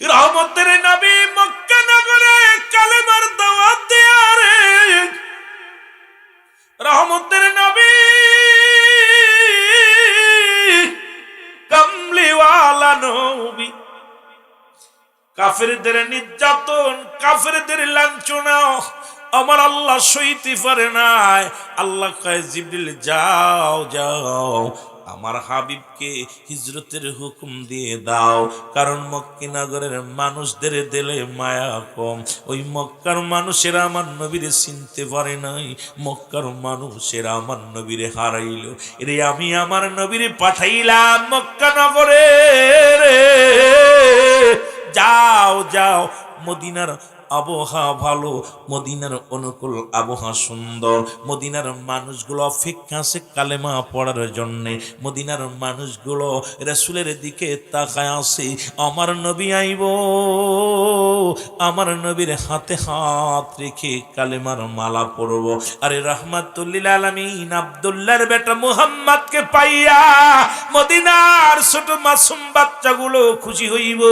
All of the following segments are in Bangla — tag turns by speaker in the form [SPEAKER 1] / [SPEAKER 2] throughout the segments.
[SPEAKER 1] রহমতের নবী মক্কা নগরে কালেমার দাওয়াত দেয়া রে। রহমতের নবী কামলিওয়ালা নবী কাফেরদের নির্যাতন, কাফেরদের লাঞ্ছনা আমার আল্লাহ সইতে পারে নাই। আল্লাহ কয় জিবরিল যাও যাও আমার হাবিবকে হিজরতের হুকুম দিয়ে দাও, কারণ মক্কা নগরের মানুষদের দিলে মায়া কম। ওই মক্কার মানুষেরা আমার নবীরে চিনতে পারে নাই, মক্কার মানুষেরা আমার নবীরে হারাইল। এরে আমি আমার নবীরে পাঠাইলাম মক্কা নগরে রে। যাও যাও, মদিনার আবহাওয়া ভালো, মদিনার অনুকূল আবহাওয়া সুন্দর, মদিনার মানুষগুলো অপেক্ষা আছে কালেমা পড়ার জন্যে, মদিনার মানুষগুলো রাসূলের দিকে তাকায় আছে আমার নবী আইব, আমার নবীর হাতে হাত রেখে কালেমার মালা পরব। আরে রাহমাতুল লিল আলামিন আব্দুল্লাহর বেটা মুহাম্মদকে পাইয়া মদিনার ছোট মাসুম বাচ্চাগুলো খুশি হইব।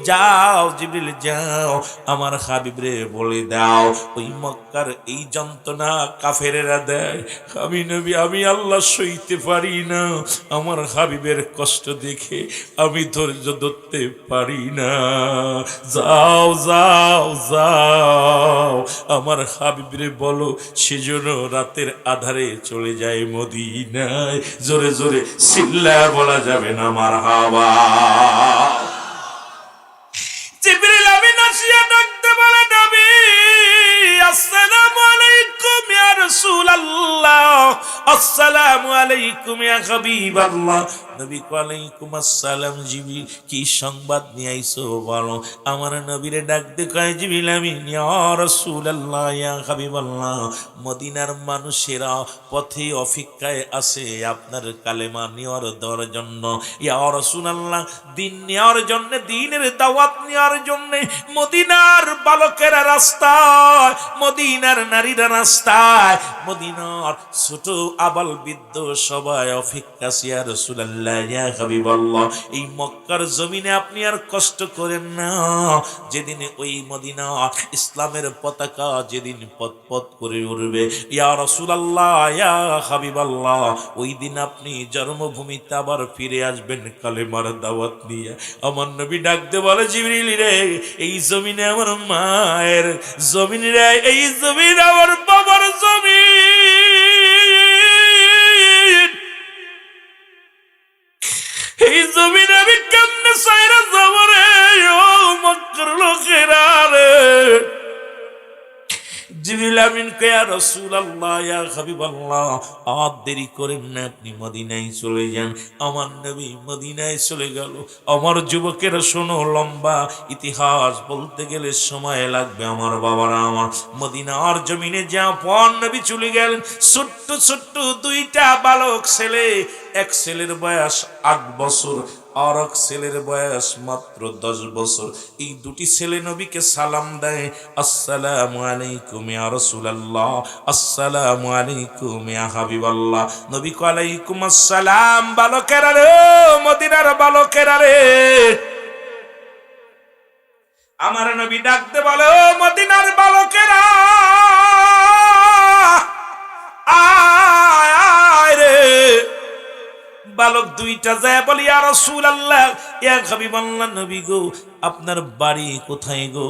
[SPEAKER 1] যাও জিবরিল যাও আমার হাবিবরে বলে দাও ওই মক্কার এই যন্ত্রণা কাফেরেরা দেয়, আমি নবী আমি আল্লাহ সইতে পারি না, আমার হাবিবের কষ্ট দেখে আমি ধৈর্য ধরতে পারি না। যাও যাও যাও আমার হাবিবরে বলো সেজন্য রাতের আধারে চলে যায় মদিনায়। জোরে জোরে চিল্লায়া বলা যাবে না মারহাবা। জিবরিল আমিন আসিয়া ডাকতে বলে নবী আসসালামু আলাইকুম ইয়া রাসূলুল্লাহ, আসসালামু আলাইকুম ইয়া হাবিবাল্লাহ। নবী ওয়ালাইকুম আসসালাম। জিবরিল কি সংবাদ নিয়ে আইছো বলো। আমার নবীরে ডাকতে কয় জিবরিল আমিন ইয়া রাসূলুল্লাহ ইয়া হাবিবাল্লাহ, মদিনার মানুষেরা পথে অপেক্ষায় আছে আপনার কালেমা নেওয়ার দেওয়ার জন্য। ইয়া রাসূলুল্লাহ দিন নেওয়ার জন্য, দ্বীনের দাওয়াত নেওয়ার জন্য মদিনার বালকেরা রাস্তায়, মদিনার নারীরা রাস্তায়, মদিনার ছোট আবাল বৃদ্ধ সবাই অপেক্ষা আছে ইয়া রাসূলুল্লাহ ইয়া হাবিবাল্লাহ। এই মক্কার জমিনে আপনি আর কষ্ট করেন না, যেদিন ওই মদিনা ইসলামের পতাকা যেদিন পথ পথ করে উঠবে ইয়া রাসূলুল্লাহ ইয়া হাবিবাল্লাহ, ওই দিন আপনি জন্মভূমিতে আবার ফিরে আসবেন কালেমার দাওয়াত নিয়ে। আমার নবী ডাকতে বলে জিবরিল রে এই জমিনে আমার মায়ের জমিন রে, এই জমিন আমার বাবার জমিন, এই জমিন আমি কেমনে সাইরা যাব রে ও মক্কার লোকেরা রে। জিবরিল আমিন কে ইয়া রাসূলুল্লাহ ইয়া হাবিবাল্লাহ আর দেরি করেন না, আপনি মদিনায় চলে যান। আমার নবী মদিনায় চলে গেল। আমার যুবকেরা শোনো, লম্বা ইতিহাস বলতে গেলে সময় লাগবে আমার বাবারা। আমার মদিনার জমিনে যা পর নবী চলে গেলেন, ছোট্ট ছোট্ট দুইটা বালক ছেলে, এক ছেলের বয়স 8 বছর আর এক ছেলের বয়স মাত্র 10 বছর। এই দুটি ছেলে নবীকে সালাম দেয়, আসসালামু আলাইকুম ইয়া রাসূলুল্লাহ, আসসালামু আলাইকুম ইয়া হাবিবাল্লাহ। নবী কয় আলাইকুম আসসালাম। বালকেরা রে, মদিনার বালকেরা রে, আমার নবী ডাকতে বলে ও মদিনার বালকেরা আয় আয় রে। বালক দুইটা যায় বলি ইয়া রাসূলুল্লাহ ইয়া হাবিবাল্লাহ, নবী গো আপনার বাড়ি কোথায় গো?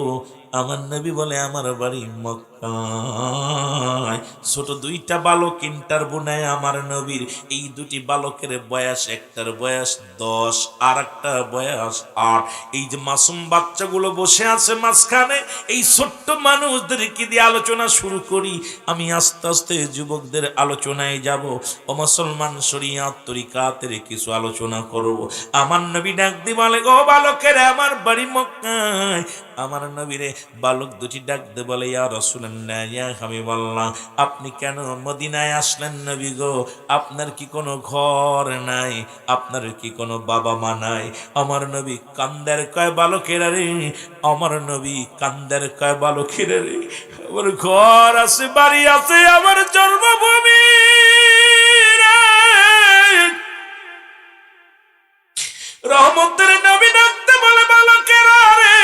[SPEAKER 1] আমার নবী বলে আমার বাড়ি মক্কায়। ছোট দুইটা বালক ইন্টারভিউ নেয় আমার নবীর। এই দুটি বালকের বয়স, একটার বয়স 10 আর একটার বয়স 8। এই যে মাসুম বাচ্চাগুলো বসে আছে মাঝখানে, এই ছোট্ট মানুষদেরকে দিয়ে আলোচনা শুরু করি। আমি আস্তে আস্তে যুবকদের আলোচনায় যাব, ও মুসলমান শরিয়াত তরিকাতের কিছু আলোচনা করব। আমার নবী ডাক দিয়ে বলে ও বালকের আমার বাড়ি মক্কায়। আমার নবীরে বালক দুটি ডাক দিয়ে বলে ইয়া রাসূলুল্লাহ ইয়া হাবিবাল্লাহ, আপনি কেন মদিনায় আসলেন নবী গো? আপনার কি কোনো ঘর নাই? আপনার কি কোনো বাবা মা নাই? আমার নবী কান্দের কয় বালকেরা রে, আমার নবী কান্দের কয় বালকেরা রে, আমার ঘর আছে, বাড়ি আছে, আমার জন্মভূমি রে। রহমতের নবী ডাকতে বলে বালকেরা রে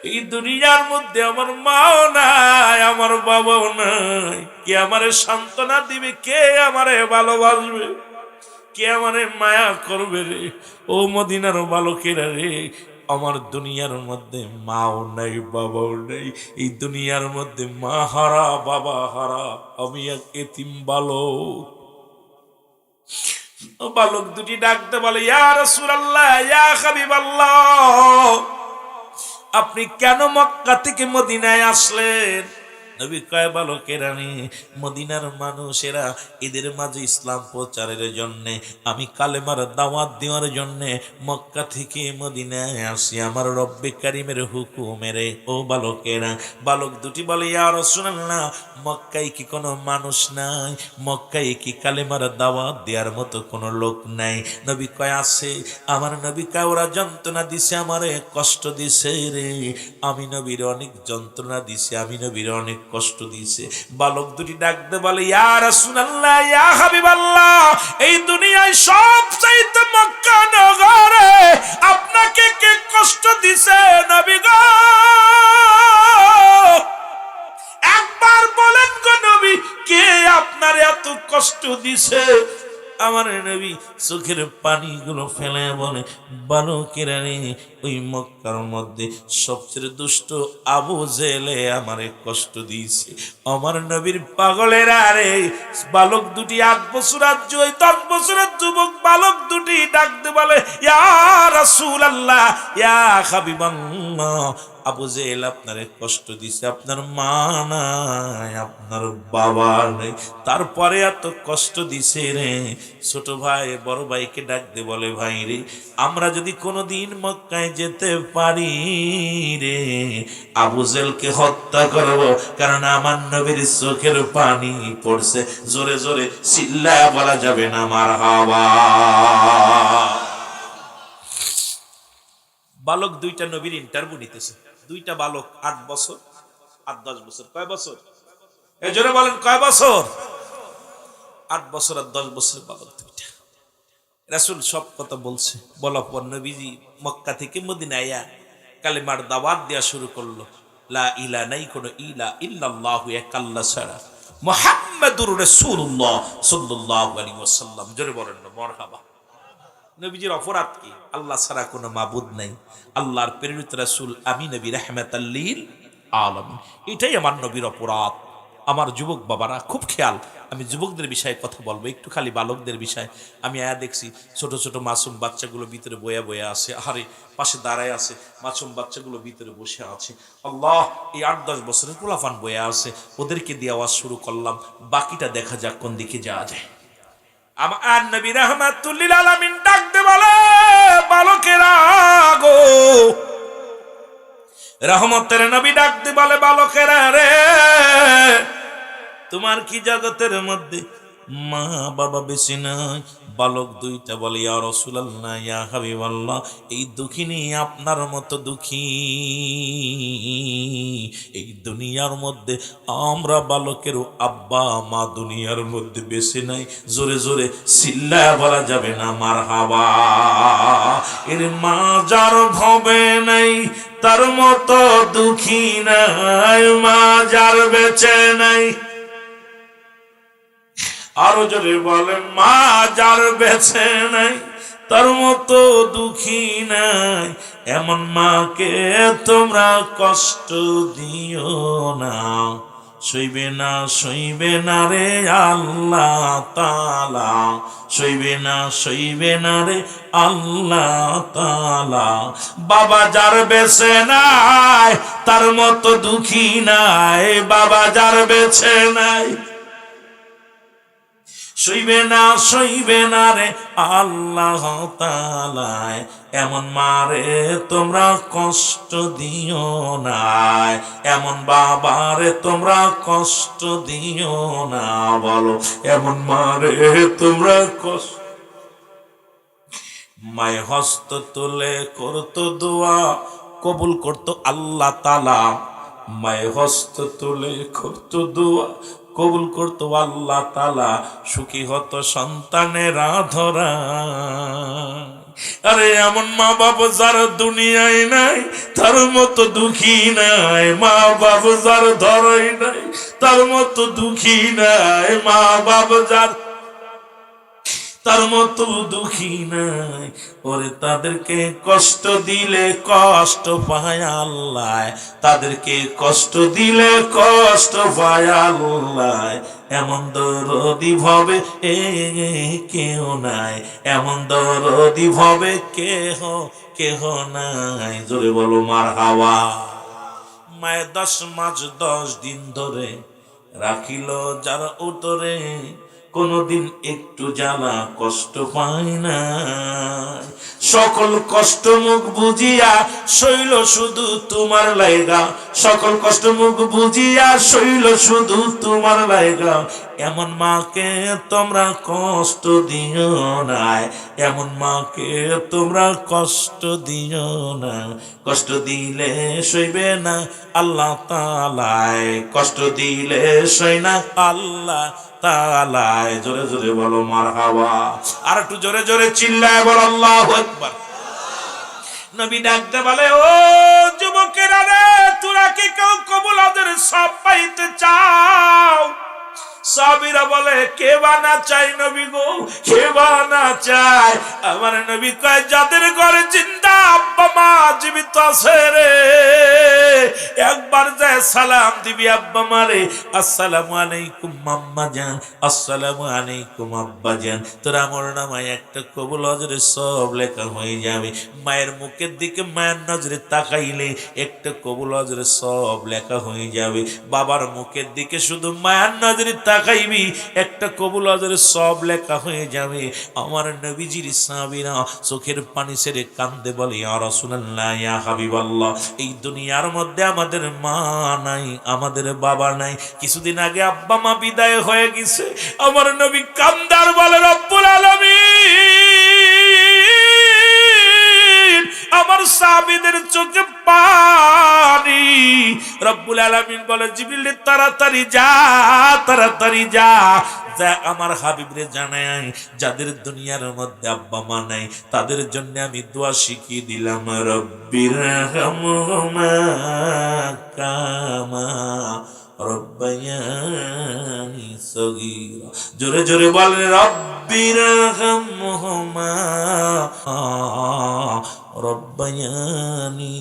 [SPEAKER 1] এই দুনিয়ার মধ্যে আমার মাও নাই, আমার বাবাও নাই। কে আমারে সান্ত্বনা দিবে? কে আমারে ভালোবাসবে? কে আমারে মায়া করবে রে? ও মদিনার বালকেরা রে, আমার দুনিয়ার মধ্যে মাও নাই, বাবাও নাই। এই দুনিয়ার মধ্যে মা হারা, বাবা হারা, আমি এক এতিম বালক। বালক দুটি ডাকতে বলে, ইয়া রাসূলুল্লাহ, ইয়া হাবিবাল্লাহ, আপনি কেন মক্কা থেকে মদিনায় আসলেন? নবী কয়, বালকেরা রে, মদিনার মানুষেরা এদের মাঝে ইসলাম প্রচারের জন্য, আমি কালেমার দাওয়াত দেওয়ার জন্য মক্কা থেকে মদিনায় আসি আমার রব্বে কারিমের হুকুমের। ও বালকেরা, বালক দুটি বলে, ইয়া রাসূলুল্লাহ, মক্কায় কি কোনো মানুষ নাই? মক্কায় কি কালেমার দাওয়াত দেওয়ার মতো কোনো লোক নাই? নবী কয়, আছে। আমার নবী কয়, ওরা যন্ত্রণা দিছে, আমারে কষ্ট দিছে রে, আমি নবীর অনেক যন্ত্রণা দিছে, আমি নবীর অনেক কষ্ট দিছে। বালক দুটি ডাকতে বলে, ইয়া রাসূলুল্লাহ, ইয়া হাবিবাল্লাহ, এই দুনিয়ায় সবচাইতে মক্কা নগরে আপনাকে কে কষ্ট দিছে নবী গো? একবার বলেন গো নবী, কে আপনার এত কষ্ট দিছে? আমার নবী চোখের পানিগুলো ফেলে বলে, বালকেরা রে, ওই মক্কার মধ্যে সবচেয়ে দুষ্ট আবু জেলে আমারে কষ্ট দিয়েছে। আমার নবীর পাগলেরা রে, বালক দুটি 8 বছর আর 10 বছরের যুবক বালক দুটি ডাকতে বলে, ইয়া রাসূলুল্লাহ, ইয়া হাবিবাল্লাহ, আবু জেহেল আপনারে কষ্ট দিছে, আপনার মা নাই, আপনার বাবা নেই, তারপরে এত কষ্ট দিছে রে। ছোট ভাই বড় ভাইকে ডাকতে বলে, ভাই রে, আমরা যদি কোনোদিন মক্কায় যেতে পারি রে, আবু জেহেলকে হত্যা করব, কারণ আমার নবীর চোখের পানি পড়ছে। জোরে জোরে চিল্লায়া বলা যাবে না মারহাবা। বালক দুইটা নবীর ইন্টারভিউ নিতেছে, দুইটা বালক 8 বছর আর 10 বছর। কয় বছর? এই জোরে বলেন, কয় বছর? 8 বছর আর 10 বছর বালক দুইটা। রাসূল সব কথা বলছে, বলার পর নবীজি মক্কা থেকে মদিনায় আয়া কালেমার দাওয়াত দেয়া শুরু করলো। লা ইলাহা, নাই কোনো ইলা ইল্লাল্লাহু, এক আল্লাহ ছাড়া, মুহাম্মাদুর রাসূলুল্লাহ সাল্লাল্লাহু আলাইহি ওয়াসাল্লাম। জোরে বলেন না মারহাবা। নবীজির অপরাধ কি? আল্লাহ ছাড়া কোনো মাবুদ নাই, আল্লাহর প্রেরিত রাসূল আমি নবী রাহমাতাল লিল আলামিন। এটাই আমার নবীর অপরাধ। আমার যুবক বাবারা খুব খেয়াল, আমি যুবকদের বিষয়ে কথা বলবো, একটু খালি বালকদের বিষয়। আমি আয়া দেখছি ছোট ছোট মাসুম বাচ্চাগুলো ভিতরে বয়া বয়া আছে, আরে পাশে দাঁড়ায় আছে, মাসুম বাচ্চাগুলো ভিতরে বসে আছে। আল্লাহ, এই 8-10 বছরের পোলাফান বয়া আছে, ওদেরকে দিয়ে আওয়াজ শুরু করলাম, বাকিটা দেখা যাক কোন দিকে যাওয়া যায়। আমার নবী রাহমাতুল লিল আলামিন ডাকতে বলে, বালকেরা গো, রহমতের নবী ডাকতে বলে, বালকেরা রে, তোমার কি জগতের মধ্যে মা বাবা বেশি নাই? বালক দুইটা বলে, ইয়া রাসূলুল্লাহ, ইয়া হাবিবাল্লাহ, এই দুঃখিনী আপনার মতো দুঃখী এই দুনিয়ার মধ্যে আমরা বালকের আব্বা মা দুনিয়ার মধ্যে বেশি নাই। জোরে জোরে চিল্লায়া বলা যাবে না মারহাবা। এর মা যার ভবে নাই তার মতো দুঃখী নাই, মা যার বেঁচে নাই। আরো জোরে বলেন, মা যার বেঁচে নাই তার মতো দুঃখী নাই। এমন মাকে তোমরা কষ্ট দিও না, সইবে না, সইবে না রে আল্লাহ তাআলা, সইবে না, সইবে না রে আল্লাহ তাআলা। বাবা যার বেঁচে নাই তার মতো দুঃখী নাই, বাবা যার বেঁচে নাই সইবে না, সইবে না রে আল্লাহ তাআলা। এমন মারে তোমরা কষ্ট দিও না, এমন বাবারে তোমরা কষ্ট দিও না। বলো, এমন মারে তোমরা কষ্ট। মায় হস্ত তুলে করতো দোয়া, কবুল করতো আল্লাহ তাআলা। মায় হস্ত তুলে করতো দোয়া, কবুল করতো আল্লাহ তাআলা। সুখী হতো সন্তানেরা ধরা। আরে এমন মা বাবা যার দুনিয়ায় নাই তার মতো দুঃখী নাই, মা বাবা যার ধরাই নাই তার মতো দুঃখী নাই, মা বাবা যার তার মতো দুঃখী নাই। ওরে তাদেরকে কষ্ট দিলে কষ্ট পায় আল্লাহ, তাদেরকে কষ্ট দিলে কষ্ট পায় আল্লাহ। এমন দরদি ভাবে কেহ নাই, এমন দরদি ভাবে কেহ কেহ নাই। জোরে বলো মারহাবা। মায়ের 10 মাস 10 দিন ধরে রাখিল যার উতরে, কোনদিন একটু জ্বালা কষ্ট পায় না। সকল কষ্ট মুখ বুঝিয়া শৈল শুধু তোমার লাইগা, সকল কষ্ট মুখ বুঝিয়া শৈল শুধু তোমার লাইগা। এমন মাকে তোমরা কষ্ট দিও না, এমন মাকে তোমরা কষ্ট দিও না। কষ্ট দিলে সইবে না আল্লাহ তাআলায়, কষ্ট দিলে সই না আল্লাহ তাআলায়। জোরে জোরে বলো মারহাবা। আর একটু জোরে জোরে চিল্লায় বলো আল্লাহু আকবার। নবী ডাকতে বলে, ও যুবকেরা রে, তোরা কি কেউ কবুল আদের সব পাইতে চাও? সাহাবীরা বলে, কে বা না চাই নবী গো, কে বা না চাই। আমার নবী কয়, যাদের ঘরে জিন্দা আব্বা মা জীবিত আছে রে, একবার যায় সালাম দিবি আব্বা মারে, আসসালামু আলাইকুম আম্মা জান, আসসালামু আলাইকুম আব্বা জান। তোর আমল নামায় একটা কবুল আজরে সব লেখা হয়ে যাবে। মায়ের মুখের দিকে মায়ের নজরে তাকাইলে একটা কবুল আজরে সব লেখা হয়ে যাবে। বাবার মুখের দিকে শুধু মায়ের নজরে তাকাইবি, একটা কবুল আজরে সব লেখা হয়ে যাবে। আমার নবীজির সাহাবীরা চোখের পানি ছেড়ে কান্দে বলে, ইয়া রাসূলুল্লাহ, ইয়া হাবিবাল্লাহ, এই দুনিয়ার মধ্যে আমাদের মা নাই, আমাদের বাবা নাই। কিছুদিন আগে আব্বা মা বিদায় হয়ে গেছে। আমার নবী কান্দার বলে, রব্বুল আলামিন, আমার সাহাবীদের চোখে পানি। রব্বুল আলামিন বলে, জিবরিল তাড়াতাড়ি যা, তাড়াতাড়ি যা, যা আমার হাবিবরে জানাই, যাদের দুনিয়ার মধ্যে আব্বা মা নাই তাদের জন্য আমি দোয়া শিখিয়ে দিলাম, রব্বিরহামহুমা কামা রব্বায়ানি সগীরা। জোরে জোরে বলেন, রব্বিরহামহুমা রব্বায়ানি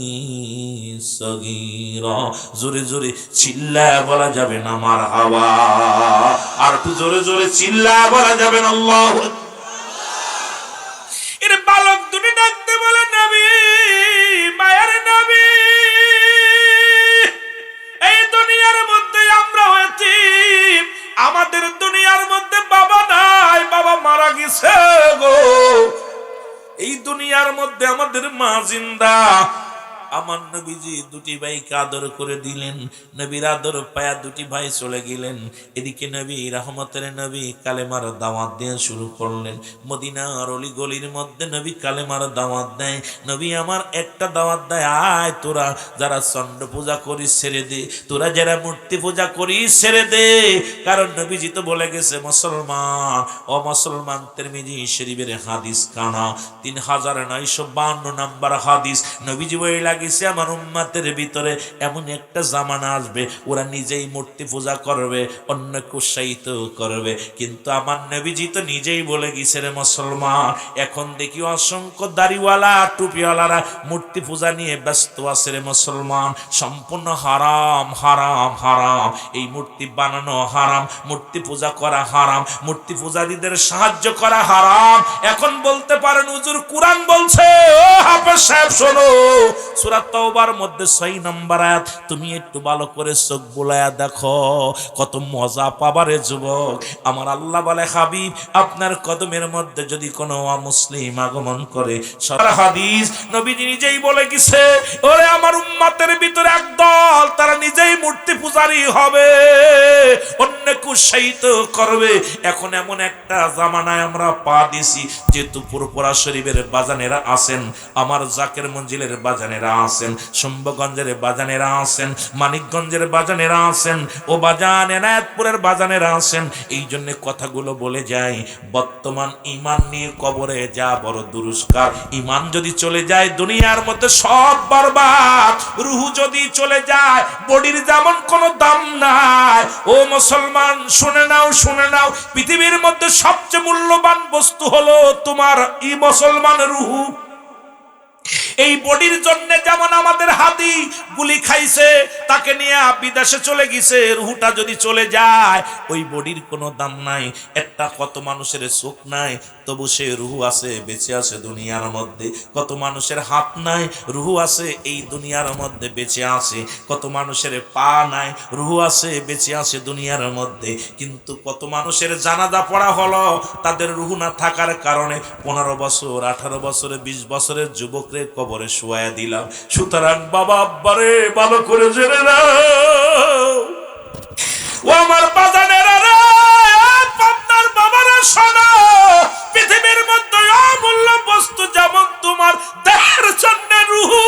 [SPEAKER 1] সগীরা। জোরে জোরে চিল্লায় বলা যাবে না মারহাবা। আর একটু জোরে জোরে চিল্লায় বলা যাবে না আল্লাহু আকবার। এর বালক দুটি ডাকতে বলে, নবী, মায়ের নবী, এই দুনিয়ার মধ্যে আমরা এতিম, আমাদের দুনিয়ার মধ্যে বাবা নাই, বাবা মারা গেছে গো। এই দুনিয়ার মধ্যে আমাদের মা জিন্দা। আমার নবীজি দুটি ভাইকে আদর করে দিলেন। নবীর আদর পায়া দুটি ভাই চলে গেলেন। এদিকে নবী রহমতের নবী কালেমার দাওয়াত দেওয়া শুরু করলেন। মদিনার অলি গলির মধ্যে নবী কালেমার দাওয়াত দেয়। নবী আমার একটা দাওয়াত দেয়, আয় তোরা যারা চন্দ্র পূজা করিস ছেড়ে দে, তোরা যারা মূর্তি পূজা করিস ছেড়ে দে। কারণ নবীজি তো বলে গেছে, মুসলমান ও মুসলমান, তিরমিজি শরীফের হাদিস কানা 3952 নাম্বার হাদিস। নবীজি বলে গেছে, আমার উম্মতের ভিতরে এমন একটা জামানা আসবে, ওরা নিজেই মূর্তি পূজা করবে, অন্যকে উৎসাহিত করবে। কিন্তু আমার নবীজি তো নিজেই বলে গেছে, রে মুসলমান, এখন দেখি অসংখ্য দাড়িওয়ালা টুপিওয়ালারা মূর্তি পূজা নিয়ে ব্যস্ত আছে রে মুসলমান। সম্পূর্ণ হারাম, হারাম, হারাম। এই মূর্তি বানানো হারাম, মূর্তি পূজা করা হারাম, মূর্তি পূজারীদের সাহায্য করা হারাম। এখন বলতে পারেন, হুজুর কোরআন বলছে। ও হাফেজ সাহেব শোনো, সূরা তাওবার মধ্যে 6 নম্বর আয়াত, তুমি একটু ভালো করে চোখ বুলায়া দেখো, কত মজা পাবারে যুবক। আমার আল্লাহ বলে, হাবিব, আপনার কদমের মধ্যে যদি কোনো অমুসলিম আগমন করে, সারা হাদিস নবীজি নিজেই বলে গেছে, ওরে আমার উম্মতের ভিতরে একদল তারা নিজেই মূর্তি পূজারী হবে, অন্যকে উৎসাহিত করবে। এখন এমন একটা জামানায় আমরা পা দিছি, যেহেতু পুরপুরা শরীফের বাজানেরা আছেন, আমার জাকের মঞ্জিলের বাজানেরা আছেন, শম্ভগঞ্জের বাজানেরা আছেন, মানিকগঞ্জের বাজানেরা আছেন, ও বাজান এনায়েতপুরের বাজানেরা আছেন। এই জন্য কথাগুলো বলে যাই, বর্তমান ইমান নিয়ে কবরে যা বড় দুরুস্কার। ইমান যদি চলে যায় দুনিয়ার মধ্যে সব বরবাদ। রুহু যদি চলে যায় বডির যেমন কোনো দাম নাই। ও মুসলমান শুনে নাও, শুনে নাও, পৃথিবীর মধ্যে সবচেয়ে মূল্যবান বস্তু হলো তোমার ই মুসলমান রুহু। এই বডির জন্য যেমন আমাদের হাতি গুলি খাইছে, তাকে নিয়ে বিদেশে চলে গেছে, রুহুটা যদি চলে যায় ওই বডির কোনো দাম নাই। একটা কত মানুষের চোখ নাই, তবু সে রুহু আছে, বেঁচে আছে দুনিয়ার মধ্যে। কত মানুষের হাত নাই, রুহু আছে এই দুনিয়ার মধ্যে, বেঁচে আছে। কত মানুষের পা নাই, রুহু আছে, বেঁচে আছে দুনিয়ার মধ্যে। কিন্তু কত মানুষের জানাজা পড়া হলো, তাদের রুহু না থাকার কারণে 15 বছর 18 বছরে 20 বছরের যুবকরে কবরে শুয়ায়া দিলাম। সুতরাং বাবা আব্বারে ভালো করে জেনে নাও, ও আমার বাজানেরা রে, আপনার বাবারা শোনো, পৃথিবীর মধ্যে অমূল্য বস্তু যেমন তোমার দেহের জন্য রুহু।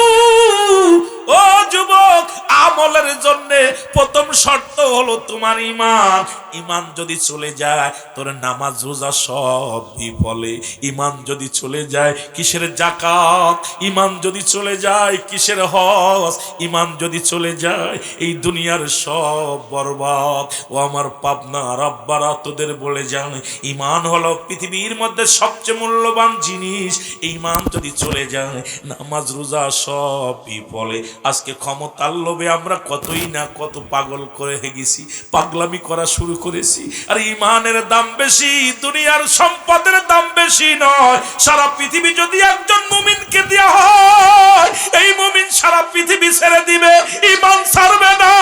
[SPEAKER 1] ও যুবক, আমলের জন্য প্রথম শর্ত হলো তোমার ইমান। ইমান যদি চলে যায় তোর নামাজ রোজা সব বিফলে। ইমান যদি চলে যায় কিসের যাকাত, ইমান যদি চলে যায় কিসের হজ, ইমান যদি চলে যায় এই দুনিয়ার সব বরবাদ। ও আমার পাবনা রাব্বারা তোদের বলে যান, ইমান হলো পৃথিবীর মধ্যে সবচেয়ে মূল্যবান জিনিস। এই ইমান যদি চলে যায় নামাজ রোজা সব বিফলে। আজকে ক্ষমতার লোভে আমরা কতই না কত পাগল করে গেছি, পাগলামি করা শুরু করেছি। আর ইমানের দাম বেশি, দুনিয়ার সম্পদের দাম বেশি নয়। সারা পৃথিবী যদি একজন মুমিনকে দেয়া হয়, এই মুমিন সারা পৃথিবী ছেড়ে দিবে, ইমান ছাড়বে না,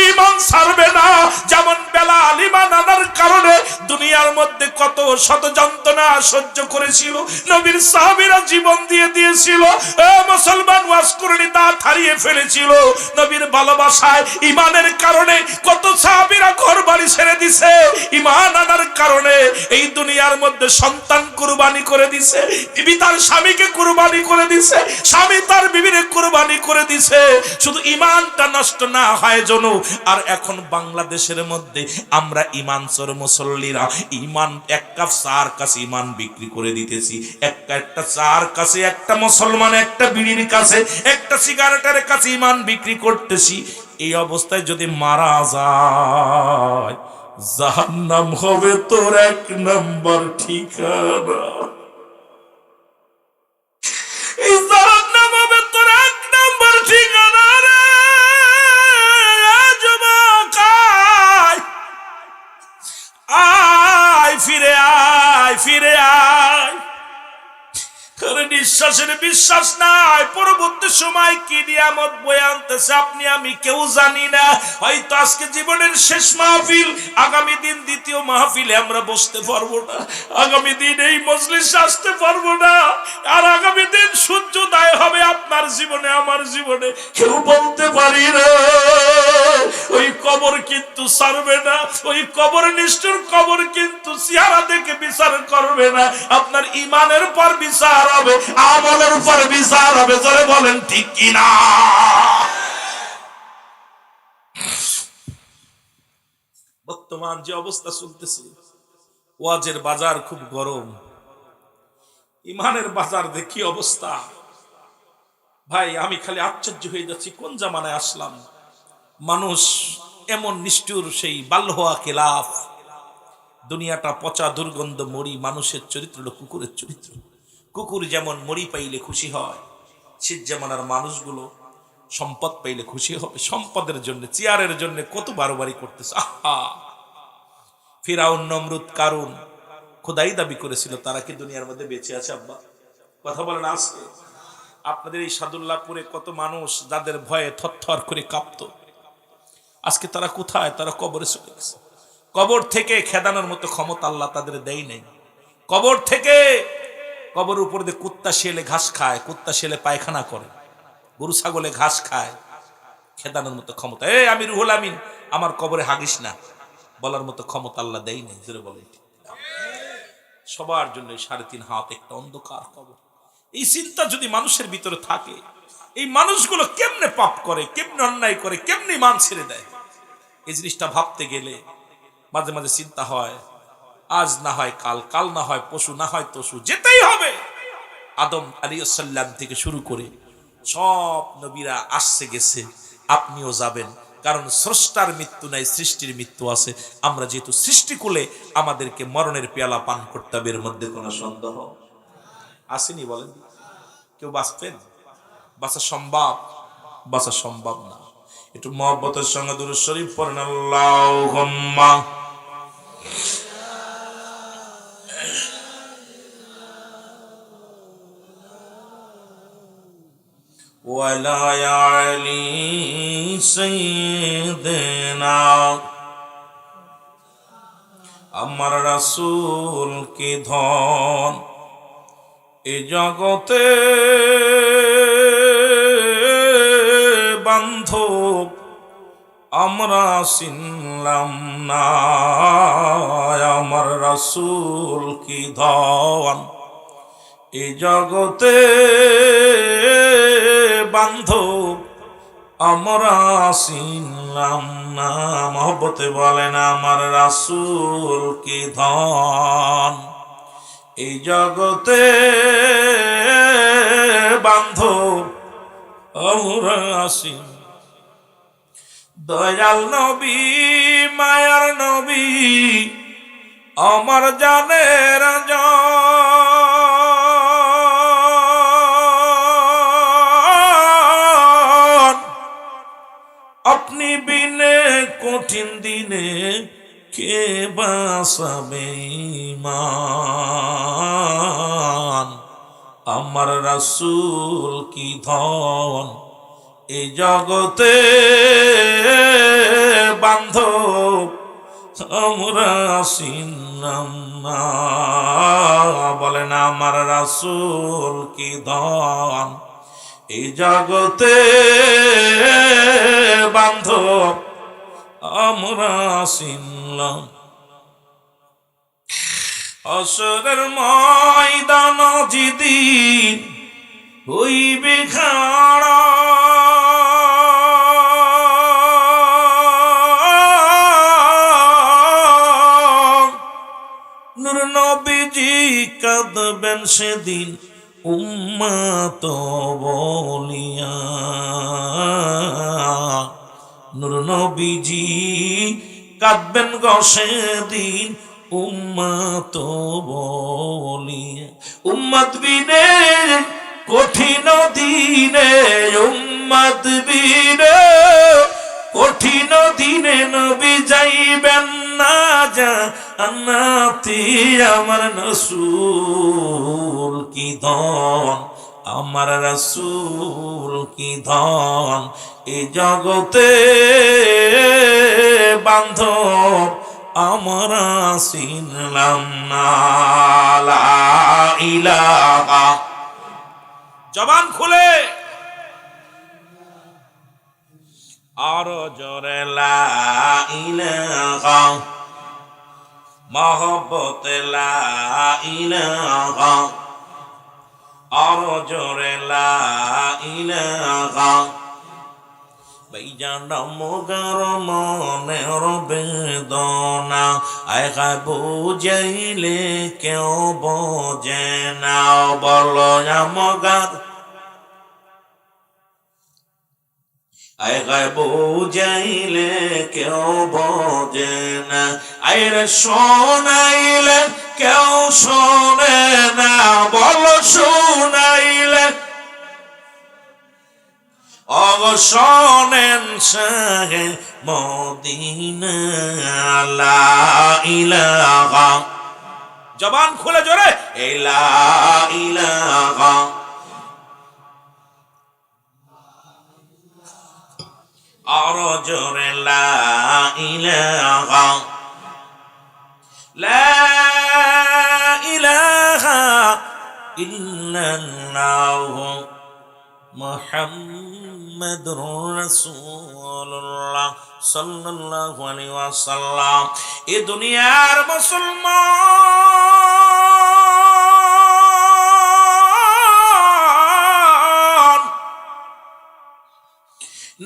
[SPEAKER 1] ইমান ছাড়বে না। যেমন বেলাল ইমান আনার কারণে দুনিয়ার মধ্যে কত শত যন্ত্রণা সহ্য করেছিল, নবীর সাহাবীরা জীবন দিয়ে দিয়েছিল। মুসলমান ওয়াজ করনি, দাঁত হারিয়ে ফেলেছিল। নবীর ভালোবাসায় ইমানের কারণে কত সাহাবীরা ঘর বাড়ি ছেড়ে দিছে, ইমান আনার কারণে এই দুনিয়ার মধ্যে সন্তান কুরবানি করে দিছে, বিবি তার স্বামীকে কুরবানি করে দিছে, স্বামী তার বিবিরে কুরবানি করে দিছে, শুধু ইমানটা নষ্ট না হয় জন্য। আর এখন বাংলাদেশের মধ্যে আমরা ইমান চোর মুসল্লিরা ইমান এক কাপ চার কাছে ইমান বিক্রি করে দিতেছি। একটা চার কাছে, একটা মুসলমান একটা বিড়ির কাছে, একটা সিগারেটের কাছে ইমান বিক্রি করতেছি। এই অবস্থায় যদি মারা যায় জাহান্নাম হবে তোর 1 নম্বর ঠিকানা। এই জাহান্নাম হবে তোর 1 নম্বর ঠিকানা রে যুবক। আয় ফিরে আয়, ফিরে আয়। নিঃশ্বাসের বিশ্বাস নাই, পরবর্তী সময় কি নিয়ামত বয়ে আনতেছে আপনি আমি কেউ জানি না। হয়তো আজকে জীবনের শেষ মাহফিল, আগামী দিন দ্বিতীয় মাহফিলে আমরা বসতে পারবো না, আগামী দিন এই মজলিসে আসতে পারবো না, আর আগামী দিন সূর্যোদয় হবে আপনার জীবনে আমার জীবনে, কেউ বলতে পারি না। ওই কবর কিন্তু ছাড়বে না, ওই কবর নিষ্ঠুর কবর কিন্তু চেহারা দেখে বিচার করবে না। আপনার ইমানের পর বিচার হবে, আমলের উপর বিচার হবে। জোরে বলেন ঠিক কিনা? বর্তমান যে অবস্থা চলতেছে, ওয়াজের বাজার খুব গরম, ইমানের বাজার দেখি অবস্থা। ভাই আমি খালি আশ্চর্য হয়ে যাচ্ছি, কোন জামানায় আসলাম। মানুষ এমন নিষ্ঠুর, সেই বাল্যহা খেলাফ। দুনিয়াটা পচা দুর্গন্ধ মরি, মানুষের চরিত্র হলো কুকুরের চরিত্র। কুকুর যেমন মরি পাইলে খুশি হয়, শীত জামানার মানুষগুলো সম্পদ পাইলে খুশি হবে। সম্পদের জন্য, চেয়ারের জন্য কত বারবারি করতেছে। আহা, ফিরাউন, নমরুদ, কারুন খোদাই দাবি করেছিল, তারা কি দুনিয়ার মধ্যে বেঁচে আছে? আব্বা কথা বলেন আজকে আপনাদের এই সাদুল্লাহপুরে কত মানুষ যাদের ভয়ে থরথর করে কাঁপতো, আজকে তারা কোথায়? তারা কবরে চলে গেছে। কবর থেকে খেদানোর মতো ক্ষমতা আল্লাহ তাদের দেয় নাই। কবর থেকে, কবর উপর দিয়ে কুত্তা শেলে ঘাস খায়, কুত্তা শেলে পায়খানা করে, গরু ছাগলে ঘাস খায়, খেদানোর মতো ক্ষমতা, আমি রুহুল আমিন, আমার কবরে হাগিস না বলার মতো ক্ষমতা আল্লাহ দেয় নাই। জোরে বলে সবার জন্য 3.5 হাত একটা অন্ধকার কবর। এই চিন্তা যদি মানুষের ভিতরে থাকে, এই মানুষগুলো কেমনে পাপ করে, কেমনে অন্যায় করে, কেমনে মান ছেড়ে দেয়, এই জিনিসটা ভাবতে গেলে মাঝে মাঝে চিন্তা হয়, আজ না হয় কাল, কাল না হয় পশু, না হয় তসু, যেতেই হবে। আদম আলাইহিস সালাম থেকে শুরু করে সব নবীরা আসছে গেছে, আপনিও যাবেন, কারণ স্রষ্টার মৃত্যু নাই, সৃষ্টির মৃত্যু আছে। আমরা যেহেতু সৃষ্টিকুলে, আমাদেরকে মরণের পেয়ালা পান করতে হবে, এর মধ্যে কোনো সন্দেহ আসেনি? বলেন, কেউ বাঁচবেন? বাঁচা সম্ভব? বাঁচা সম্ভব না। একটু মহব্বতের সঙ্গে দুরূদ শরীফ পড়েন, আল্লাহুম্মা ওয়ালা আলি সাইয়্যিদিনা। আমার রাসূল কি ধন এ জগতে বান্ধব আমরা চিনলাম না। আমার রাসূল কি ধন এ জগতে বান্ধব আমরা চিনলাম না। মহব্বতে বলেন, আমার রাসূল কি ধন এই জগতে বান্ধব আমরা চিনলাম। দয়াল নবী, মায়ার নবী, আমার জানের জান, আপনি বিনে কঠিন দিনে কে বাঁচাবে ঈমান। আমার রাসূল কি ধন এই জগতে বান্ধব আমরা চিনলাম না। বলেন, আমার রাসূল কি ধন এই জগতে বান্ধব আমরা চিনলাম। হাসরের ময়দান যেদিন হইবে খাড়া, নূর নবীজি কাঁদবেন সেদিন উম্মত বলিয়া। নূর নবীজি কাঁদবেন গো সেদিন উম্মত বলিয়া। উম্মত বিনে কঠিন দিনে, উম্মত বিনে কঠিন দিনে নবী যাইবেন না জান্নাতে। আমার রাসূল কি ধন, আমার রাসূল কি ধন এই জগতে বান্ধব আমরা চিনলাম না। লা ইলাহা, জবান খুলে আর জোরে লা ইলাহা, মহব্বত লা ইলাহা, আর জোরে লা ইলাহা। ভাইজান মগার মনের বেদনা আয়গা বুঝাইলে কেউ বোঝে না। বলো মগার আয়গা বুঝাইলে কেউ বোঝে না। আয়রে শোনাইলে কেউ শোনে না। বলো শোনাইলে অবসনেন শাহে মদিনা। লা ইলাহা, জবান খুলে জোরে লা ইলাহা, আর জোরে লা ইলাহা, লা ইলাহা ইল্লাল্লাহু মুহাম্মাদুর মুহাম্মাদুর রাসূলুল্লাহ সাল্লাল্লাহু আলাইহি ওয়াসাল্লাম। এ দুনিয়ার মুসলমান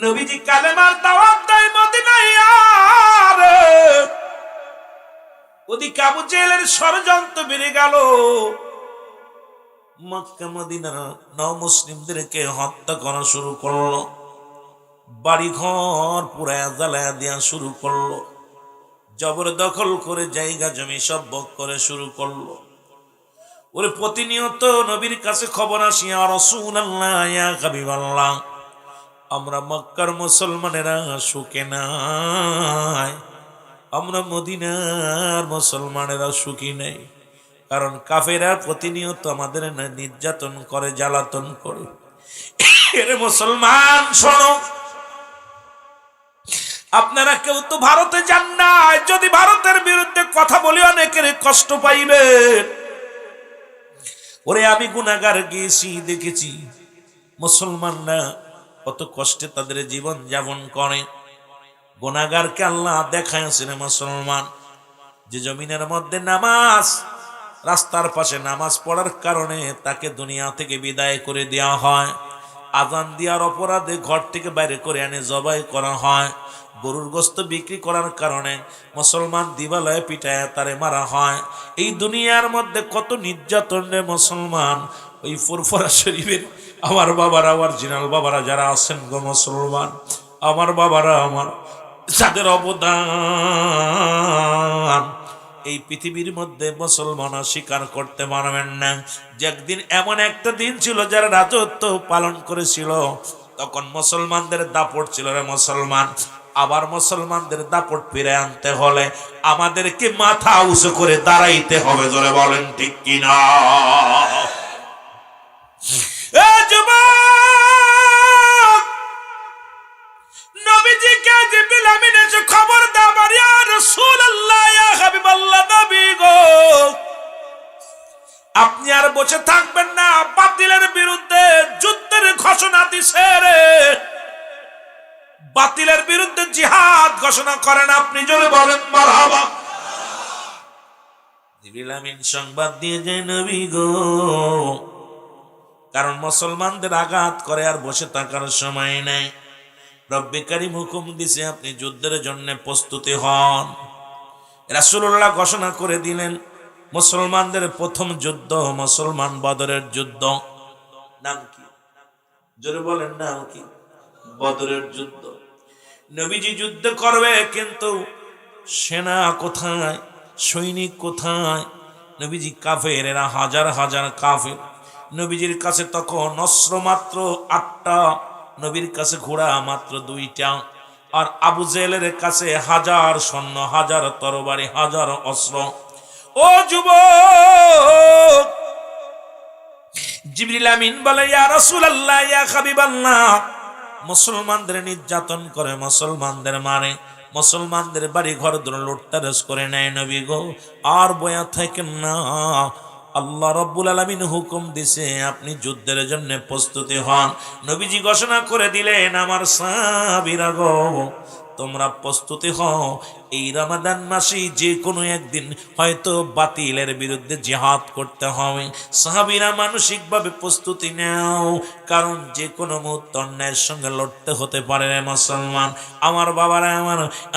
[SPEAKER 1] নবীজি কালেমার দাওয়াত দেয় মদিনায়, আর ওদিকে আবু জেহেলের ষড়যন্ত্র বেড়ে গেল। মক্কা মদিনার নও-মুসলিমদেরকে হত্যা করা শুরু করলো, বাড়ি ঘর পুরায়া জ্বালায়া দেয়া শুরু করলো, জবরদখল করে জায়গা জমি সব ভোগ করে শুরু করলো। ওরে প্রতিনিয়ত নবীর কাছে খবর আসি, ইয়া রাসূলুল্লাহ, ইয়া হাবিবাল্লাহ, আমরা মক্কার মুসলমানেরা সুখে নাই, আমরা মদিনার মুসলমানেরা সুখী নেই। কারণ কাফেররা প্রতিনিয়ত আমাদের নির্যাতন করে, জ্বালাতন করে। এর মুসলমান শোনো, আপনারা কেউ তো ভারতে যান না, যদি ভারতের বিরুদ্ধে কথা বলি অনেকের কষ্ট পাইবেন। ওরে আমি গুনাহগার গিয়েছি, দেখেছি মুসলমানরা কত কষ্টে তাদের জীবন যাপন করে। গুনাহগারকে আল্লাহ দেখাইছেন মুসলমান যে জমিনের মধ্যে নামাজ, রাস্তার পাশে নামাজ পড়ার কারণে তাকে দুনিয়া থেকে বিদায় করে দেওয়া হয়, আযান দেওয়ার অপরাধে ঘর থেকে বাইরে করে এনে জবাই করা হয়, গরুর গোশত বিক্রি করার কারণে মুসলমান দিবালয়ে পিটায় তারে মারা হয়। এই দুনিয়ার মধ্যে কত নির্যাতন রে মুসলমান। ওই ফুরফুরা শরীফের আমার বাবারা, অরিজিনাল বাবারা যারা আছেন গো মুসলমান, আমার বাবারা, আমার যাদের অবদান এই পৃথিবীর মধ্যে মুসলমান স্বীকার করতে পারবেন না। যে একদিন এমন একটা দিন ছিল যারা রাজত্ব পালন করেছিল, তখন মুসলমানদের দাপট ছিল রে মুসলমান। আবার মুসলমানদের দাপট ফিরে আনতে হলে আমাদেরকে মাথা উঁচু করে দাঁড়াইতে হবে, জোরে বলেন ঠিক কিনা? নবীজিকে জিবরিল আমিন এসে খবর দাও, ইয়া রাসূলুল্লাহ, ইয়া হাবিবাল্লাহ, নবী গো, আপনি আর বসে থাকবেন না, বাতিলের বিরুদ্ধে যুদ্ধের ঘোষণা দিছে রে, বাতিলের বিরুদ্ধে জিহাদ ঘোষণা করেন আপনি, জোরে বলেন মারহাবা। জিবরিল আমিন সংবাদ দিয়ে যায়, নবী গো, কারণ মুসলমানদের আঘাত করে আর বসে থাকার সময় নেই। রব্বে কারীম হুকুম দিছে আপনি যুদ্ধের জন্য প্রস্তুতি হন। রাসূলুল্লাহ ঘোষণা করে দিলেন মুসলমানদের প্রথম যুদ্ধ মুসলমান বদরের যুদ্ধ। নাম কি? জোরে বলেন, নাম কি? বদরের যুদ্ধ। নবীজি যুদ্ধ করবে, কিন্তু সেনা কোথায়, সৈনিক কোথায়? নবীজি কাফেরেরা হাজার হাজার কাফের। নবীজির কাছে তখন অস্ত্র মাত্র 8টা, নবীর কাছে ঘোড়া মাত্র 2টা, আর আবু জেহেলের কাছে 1000 সৈন্য, 1000 তরবারি, 1000 অস্ত্র। ও যুবক, জিবরিল আমিন বলে, ইয়া রাসূলুল্লাহ, ইয়া হাবিবাল্লাহ, মুসলমানদের নির্যাতন করে, মুসলমানদের মারে, মুসলমানদের বাড়ি ঘর লুটতারাজ করে নেয়। নবী গো, আর বয়া থাকেন না, আল্লাহ রাব্বুল আলামিন হুকুম দিছে আপনি যুদ্ধের জন্য প্রস্তুতি হন। নবীজি ঘোষণা করে দিলেন, আমার সাহাবীরা গো, তোমরা প্রস্তুতি হও, এই রমাদান মাসে যে কোনো একদিন হয়তো বাতিলের বিরুদ্ধে জিহাদ করতে হবে। সাহাবীরা মানসিকভাবে প্রস্তুতি নাও, কারণ যে কোনো মুহূর্তে অন্যায়ের সঙ্গে লড়তে হতে পারে মুসলমান। আমার বাবারা,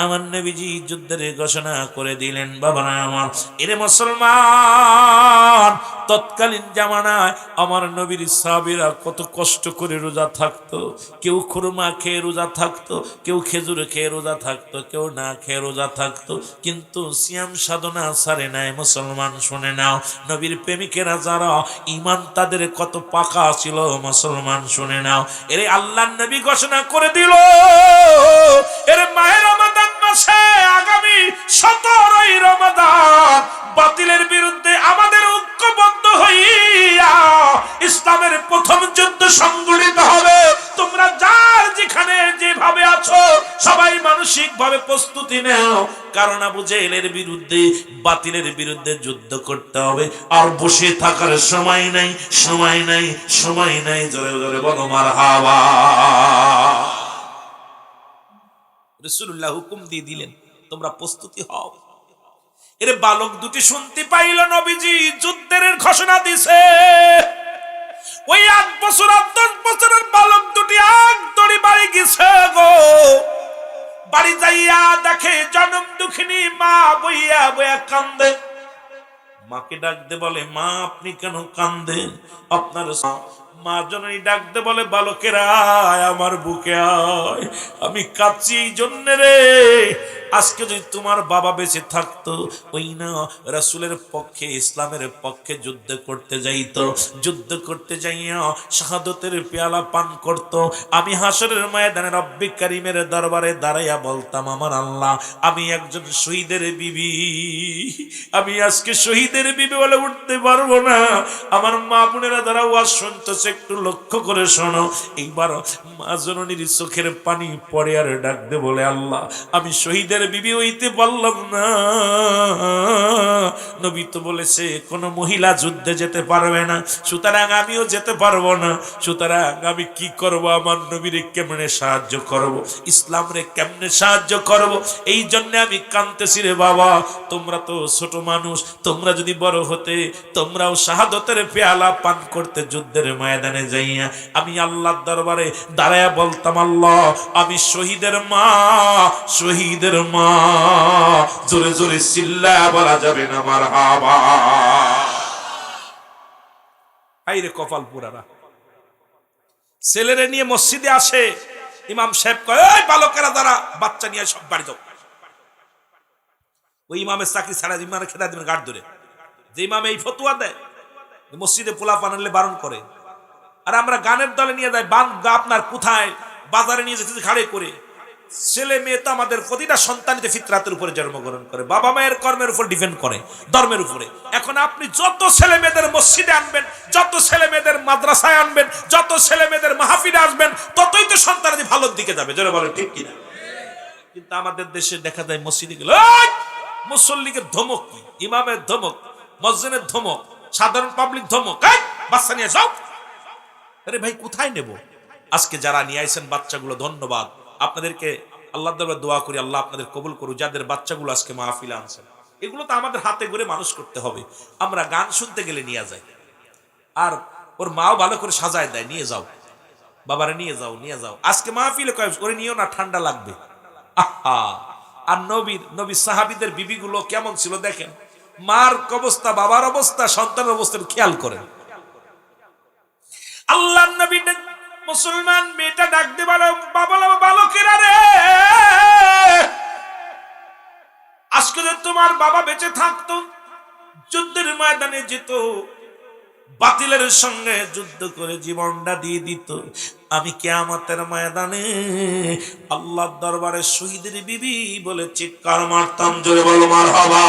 [SPEAKER 1] আমার নবীজি যুদ্ধের ঘোষণা করে দিলেন। বাবারা আমার, এরে মুসলমান, তৎকালীন জামানায় আমার নবীর সাহাবীরা কত কষ্ট করে রোজা থাকতো। কেউ খুরমা খেয়ে রোজা থাকতো, কেউ খেজুর খেয়ে রোজা থাকতো, কেউ না খেয়ে রোজা থাকতো, কিন্তু সিয়াম সাধনা ছাড়ে নাই। মুসলমান শুনে নাও, নবীর প্রেমিকেরা যারা ঈমান তাদের কত পাকা ছিল, মুসলমান শুনে নাও। এরে আল্লাহর নবী ঘোষণা করে দিল, এরে মাহে রমাদান মাসে আগামী 17ই রমাদান বাতিলের বিরুদ্ধে আমাদের ঐক্যবদ্ধ হইয়া ইসলামের প্রথম যুদ্ধ সংগঠিত হবে। তোমরা যার যেখানে যেভাবে আছো সবাই মানুষ মানসিকভাবে প্রস্তুতি নাও, কারণ আবু জেহেলের বিরুদ্ধে, বাতিলের বিরুদ্ধে যুদ্ধ করতে হবে। আর বসে থাকার সময় নাই, সময় নাই, সময় নাই। জোরে জোরে বলো মারহাবা। রাসূলুল্লাহ হুকুম দিয়ে দিলেন, তোমরা প্রস্তুতি হও। এর বালক দুটি শুনতে পাইল নবীজি যুদ্ধের ঘোষণা দিছে। ওই 8 বছর আর 10 বছরের বালক দুটি আগ দড়ি বাড়ি গেছে গো। বাড়ি যাইয়া দেখে জনম দুঃখিনী মা বইয়া বইয়া কান্দে। মাকে ডাকতে বলে, মা আপনি কেন কান্দেন? আপনার মা জননী ডাকতে বলে, বালকেরা আমার বুকে আয়, আমি কাঁদছি এই জন্য রে, আজকে যদি তোমার বাবা বেঁচে থাকতো, ওই না রাসূলের পক্ষে, ইসলামের পক্ষে যুদ্ধ করতে যাইতো, যুদ্ধ করতে যাইয়া শাহাদতের পেয়ালা পান করত, আমি হাসরের ময়দানে রব্বি কারীমের দরবারে দাঁড়াইয়া বলতাম, আমার আল্লাহ আমি একজন শহীদের বিবি, আমি আজকে শহীদের বিবি বলে উঠতে পারবো না। আমার মা বোনেরা যারা ওয়াজ শুনতেছে একটু লক্ষ্য করে শোনো। এইবার মা জননীর চোখের পানি পড়ে আর ডাকতে বলে, আল্লাহ আমি শহীদের বিবি হইতে পারলাম না। নবী তো বলেছে কোন মহিলা যুদ্ধে যেতে পারবে না, সুতরাং আমিও যেতে পারবো না। সুতরাং আমি কি করব? আমার নবীরে কেমনে সাহায্য করব, ইসলাম রে কেমনে সাহায্য করব? এই জন্য আমি কাঁদতেছি রে বাবা। তোমরা তো ছোট মানুষ, তোমরা যদি বড় হতে, তোমরাও শাহাদতের পেয়ালা পান করতে যুদ্ধের ময়দানে যাইয়া আমি আল্লাহর দরবারে দাঁড়ায়া বলতাম, আল্লাহ আমি শহীদের মা, শহীদের মা। জোরে জোরে চিল্লায়া বলা যাবে না মারহাবা। আইরে কপাল পুরারা। ছেলেরে নিয়ে মসজিদে আসে, ইমাম সাহেব কয়, ওই বালকেরা যারা বাচ্চা নিয়ে সব বাড়ি যাও। ওই ইমামের চাকরি ছাড়া ইমামের খেদা দিবেন গাড় ধরে। যে ইমাম এই ফতুয়া দেয় মসজিদে পোলা পানালে বারণ করে, আর আমরা গানের দলে নিয়ে যাই, আপনার কোথায় বাজারে নিয়ে যেতে ঘাড়ে করে। ছেলে মেয়ে তো আমাদের প্রতিটা সন্তানিতে ফিতরাতের উপরে জন্মগ্রহণ করে, বাবা মায়ের কর্মের উপর ডিপেন্ড করে, ধর্মের উপরে। এখন আপনি যত ছেলে মেয়েদের মসজিদে আনবেন, যত ছেলে মেয়েদের মাদ্রাসায় আনবেন, যত ছেলে মেয়েদের মাহফিলে আসবেন, ততই তো সন্তানাদি ভালোর দিকে যাবে। জোরে বলেন ঠিক কিনা? কিন্তু আমাদের দেশে দেখা যায় মসজিদে গেলে মুসল্লিকে ধমক, ইমামের ধমক, মসজিদের ধমক, সাধারণ পাবলিক ধমক, বাচ্চা নিয়ে যাও। আরে ভাই কোথায় নেব? আজকে যারা নিয়ে আইছেন বাচ্চাগুলো, ধন্যবাদ আপনাদেরকে। আল্লাহর দরবারে দোয়া করি আল্লাহ আপনাদের কবুল করুক, যাদের বাচ্চাগুলো আজকে মাহফিলে আনছেন। এগুলো তো আমাদের হাতে করে মানুষ করতে হবে। আমরা গান শুনতে গেলে নিয়ে যাই, আর ওর মাও ভালো করে সাজায় দেয়, নিয়ে যাও বাবারে, নিয়ে যাও, নিয়ে যাও। আজকে মাহফিলে কয় করে নিও না, ঠান্ডা লাগবে। আহা! আর নবীর সাহাবীদের বিবিগুলো কেমন ছিল দেখেন, মার অবস্থা, বাবার অবস্থা, সন্তানের অবস্থার খেয়াল করেন। আল্লাহর নবী মুসলমান মেয়েটা ডাক দিয়ে বলে, বাবা বালকেরা রে, আজকে যদি তোমার বাবা বেঁচে থাকতো, যুদ্ধের ময়দানে যেত, বাতিলের সঙ্গে যুদ্ধ করে জীবনটা দিয়ে দিত, আমি কিয়ামতের ময়দানে আল্লাহর দরবারে শহীদের বিবি বলে চিৎকার মারতাম। জোরে বলো মারহাবা।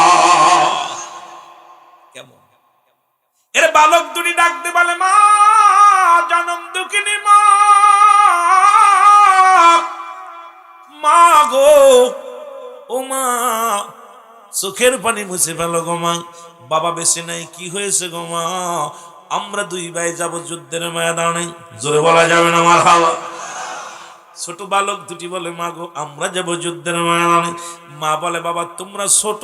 [SPEAKER 1] কেমন? এর বালক দুটি ডাকতে বলে, মা জনম দুঃখিনী মা, মা গো, ও মা, চোখের পানি মুছে ফেলো গো মা, বাবা বেঁচে নাই, কি হয়েছে গো মা? আমরা দুই ভাই যাব যুদ্ধের ময়দানে। জোরে বলা যাবে না মারহাবা। ছোট বালক দুটি বলে, মা গো আমরা যাব যুদ্ধের ময়দানে। মা বলে, বাবা তোমরা ছোট,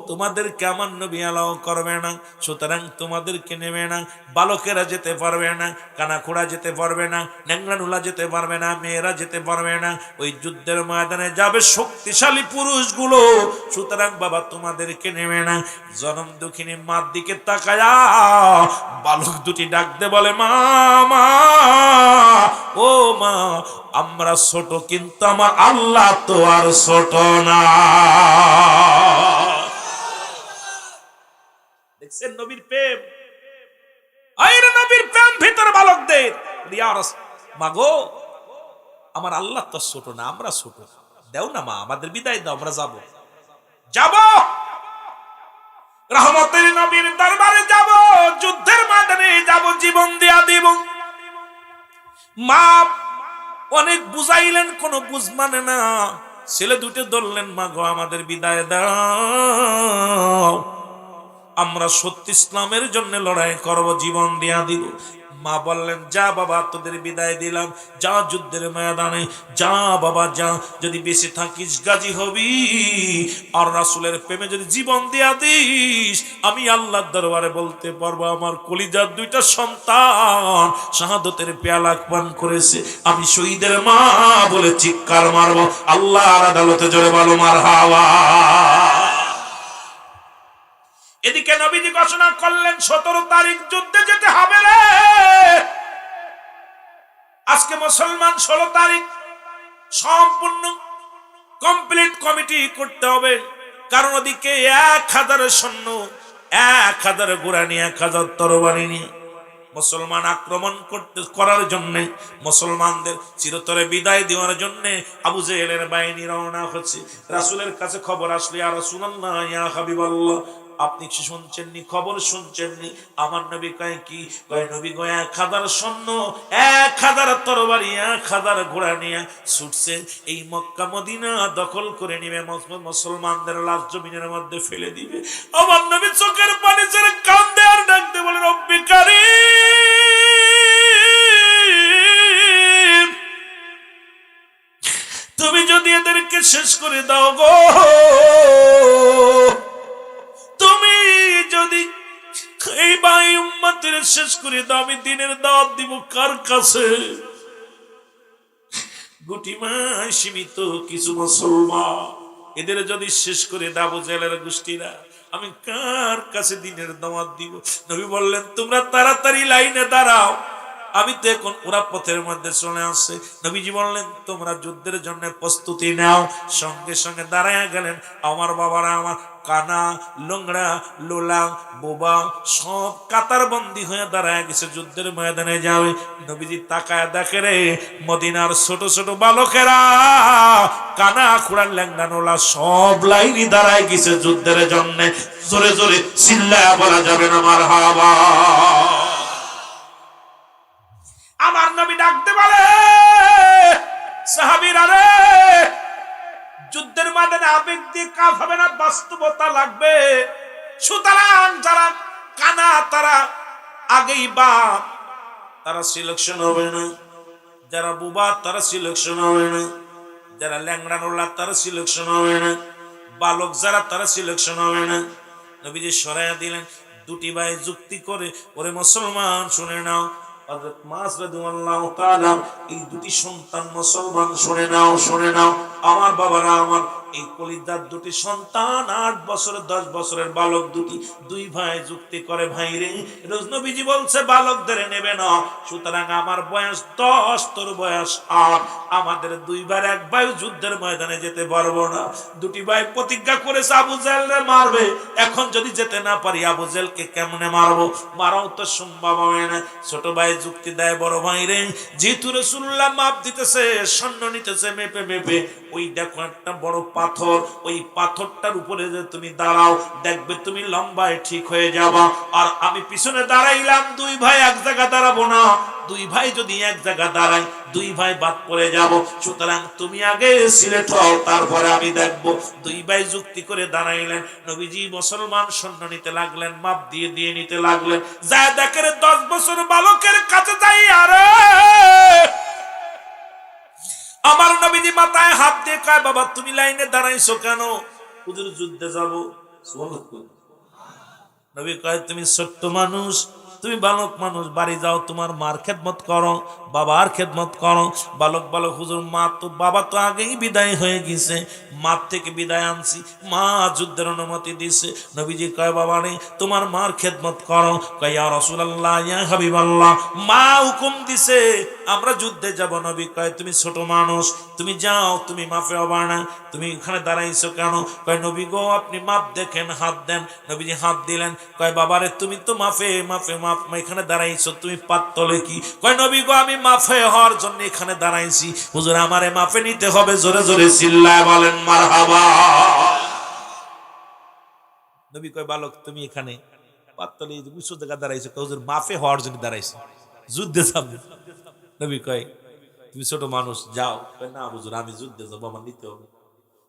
[SPEAKER 1] তোমাদেরকে আমার নবী এলাও করবে না, সুতরাং তোমাদেরকে নেবে না। বালকেরা যেতে পারবে না, কানাখোড়া যেতে পারবে না, ন্যাংরানুলা যেতে পারবে না, মেয়েরা যেতে পারবে না। ওই যুদ্ধের ময়দানে যাবে শক্তিশালী পুরুষগুলো, সুতরাং বাবা তোমাদেরকে নেবে না। জনম দুঃখিনী মার দিকে তাকায়া বালক দুটি ডাকতে বলে, মা মা, ও মা, আমরা ছোট কিন্তু আমার আল্লাহ তো আর ছোট না। দেখছেন নবীর প্রেম, আইরে নবীর প্রেম ভিতরে বালকদের। মা গো আমার আল্লাহ তো ছোট না, আমরা ছোট, দেও না মা, আমাদের বিদায় দাও, আমরা যাব, যাব রহমতের নবীর দরবারে যাব, যুদ্ধের ময়দানে যাব, জীবন দিয়া দিব। মা অনেক বুঝাইলেন, কোনো বুঝ মানে না। ছেলে দুটো ধরলেন, মা গো আমাদের বিদায় দাও, আমরা সত্য ইসলামের জন্য লড়াই করব, জীবন দিয়া দিব। মা বললেন, যা বাবা তোদের বিদায় দিলাম, যা যুদ্ধের ময়দানে যা বাবা যা, যদি বেঁচে থাকিস গাজী হবি, আর রাসূলের প্রেমে যদি জীবন দিয়া দিস, আমি আল্লাহর দরবারে বলতে পারবো আমার কলিজার দুইটা সন্তান শাহাদতের পেয়ালা পান করেছে, আমি শহীদের মা বলে চিৎকার মারবো আল্লাহর আদালতে, জোরে বলো মারহাবা। এদিকে নবীজি ঘোষণা করলেন 17 তারিখ যুদ্ধে যেতে হবে রে। আজকে মুসলমান 16 তারিখ সম্পূর্ণ কমপ্লিট কমিটি করতে হবে, কারণ ওদিকে 1000 সৈন্য, 1000 ঘোড়া নিয়ে, 1000 তরবারি নিয়ে মুসলমান আক্রমণ করার জন্য, মুসলমানদের চিরতরে বিদায় দেওয়ার জন্য আবু জেহেলের বাহিনী রওনা হচ্ছে। রাসূলের কাছে খবর আসলো, ইয়া রাসূলুল্লাহ, ইয়া হাবিবাল্লাহ, আপনি কি শুনছেননি, খবর শুনছেননি? আমার নবী কয় কি? কয় নবী গো 1000 সৈন্য, 1000 তরবারি, 1000 ঘোড়া নিয়ে ছুটছে, এই মক্কা মদিনা দখল করে নিবে, মুসলমানদের লাশ জমিনের মধ্যে ফেলে দিবে। আমার নবী চোখের পানি ছেড়ে কাঁদে আর ডাকতে বলে, রব্বি কারীম, তুমি যদি এদেরকে শেষ করে দাও গো, তুমি যদি এই ভাই উম্মতের শেষ করে দাও, আমি দিনের দাওয়াত দিব কার কাছে? গুটি মায় সীমিত কিছু মুসলমান, এদের যদি শেষ করে দাও আবু জেহেলের গোষ্ঠীরা, আমি কার কাছে দিনের দাওয়াত দিব? নবী বললেন, তোমরা তাড়াতাড়ি লাইনে দাঁড়াও, আমি তো এখন ওরা পথের মধ্যে চলে আসছে। নবীজি বললেন, তোমরা যুদ্ধের জন্য প্রস্তুতি নাও। সঙ্গে সঙ্গে দাঁড়ায়া গেলেন আমার বাবারা, আমার কানা, লোংড়া, লোলা, বোবা সব কাতার বন্দী হয়ে দাঁড়ায় গেছে, যুদ্ধের ময়দানে যাবে। নবীজি তাকায় দেখে রে, মদিনার ছোট ছোট বালকেরা, কানা, খুড়ার, ল্যাংড়া, নোলা সব লাইনে দাঁড়ায় গেছে যুদ্ধের জন্য। জোরে জোরে চিল্লায়া বলা যাবে না মারহাবা। আমার নবী ডাকতে বলে, সাহাবীরা রে, যুদ্ধের ময়দানে আবেগ দিয়ে কাজ হবে না, বাস্তবতা লাগবে। সুতরাং যারা কানা তারা আগেই বা তারা সিলেকশন হবে না, যারা বুবা তারা সিলেকশন হবে না, যারা ল্যাংড়া নোলা তারা সিলেকশন হবে না, বালক যারা তারা সিলেকশন হবে না। নবীজি সরাইয়া দিলেন। দুটি ভাই যুক্তি করে, ওরে মুসলমান শুনে নাও, হযরত মাস রাদিয়াল্লাহু তাআলা, এই দুটি সন্তান মুসলমান শুনে নাও, শুনে নাও আমার বাবারা, আমার এই কলিজার দুটি সন্তান, 8 বছর 10 বছরের বালক দুটি, দুই ভাই যুক্তি করে, ভাই রে, নবীজি বলছে বালকদের নেবে না, সুতরাং আমার বয়স 10, তোর বয়স 8, আমাদের দুই ভাই এক ভাই যুদ্ধের ময়দানে যেতে পারবো না। দুটি ভাই প্রতিজ্ঞা করেছে আবু জেহেলকে মারবে, এখন যদি যেতে না পারি আবু জেহেলকে কেমনে মারবো? মারাও তো সম্ভব হবে না। ছোট ভাই যুক্তি দেয়, বড় ভাই রে, যেহেতু রাসূলুল্লাহ মাপ দিতেছে, সৈন্য নিতেছে মেপে মেপে, ওই দেখো একটা বড় পাথর, ওই পাথরটার উপরে যে তুমি দাঁড়াও, দেখবে তুমি লম্বায় ঠিক হয়ে যাবা, আর আমি পিছনে দাঁড়াইলাম, দুই ভাই এক জায়গা দাঁড়াবো না, দুই ভাই যদি এক জায়গা দাঁড়াই দুই ভাই বাদ পড়ে যাব, সুতরাং তুমি আগে সিলেক্ট হও, তারপরে আমি দেখবো। দুই ভাই যুক্তি করে দাঁড়াইলেন। নবীজি মুসলমান সৈন্য নিতে লাগলেন, মাপ দিয়ে দিয়ে নিতে লাগলেন। যা দেখেন 10 বছর বালকের কাছে যাই, আরে আমার নবীজি মাথায় হাত দিয়ে কয়, বাবা তুমি লাইনে দাঁড়াইছো কেন? হুজুর যুদ্ধে যাব। নবী কয়, তুমি ছোট্ট মানুষ, তুমি বালক মানুষ, বাড়ি যাও, তোমার মার খেদমত করো, বাবার খেদমত করো। বালক বালক, হুজুর মা তো, বাবা তো আগেই বিদায় হয়ে গেছে, মার থেকে বিদায় আনছি, মা যুদ্ধের অনুমতি দিছে। নবীজি কয়, বাবা রে তোমার মার খেদমত করো। কয়, ইয়া রাসূলুল্লাহ, ইয়া হাবিবাল্লাহ, মা হুকুম দিছে আমরা যুদ্ধে যাব। নবী কয়, তুমি ছোট মানুষ, তুমি যাও, তুমি মাফে হবা না, তুমি এখানে দাঁড়াইছো কেন? কয়, নবী গো আপনি মাপ দেখেন, হাত দেন। নবীজি হাত দিলেন। কয়, বাবারে তুমি তো মাফে মাফে মাফ এখানে দাঁড়াইছো, তুমি পাতলে কি? কয়, নবী গো আমি মাফে হওয়ার জন্য এখানে দাঁড়াইছি, হুজুর আমারে মাফে নিতে হবে। জোরে জোরে চিল্লায় বলেন মারহাবা। নবী কয়, বালক তুমি এখানে পাতলে উঁচু জায়গা দাঁড়াইছো, হুজুর মাফে হওয়ার জন্য দাঁড়াইছি, যুদ্ধে যাবে। নবী কয়, তুমি ছোট মানুষ যাও। না হুজুর আমি যুদ্ধে যাবো, আমার নিতে হবে।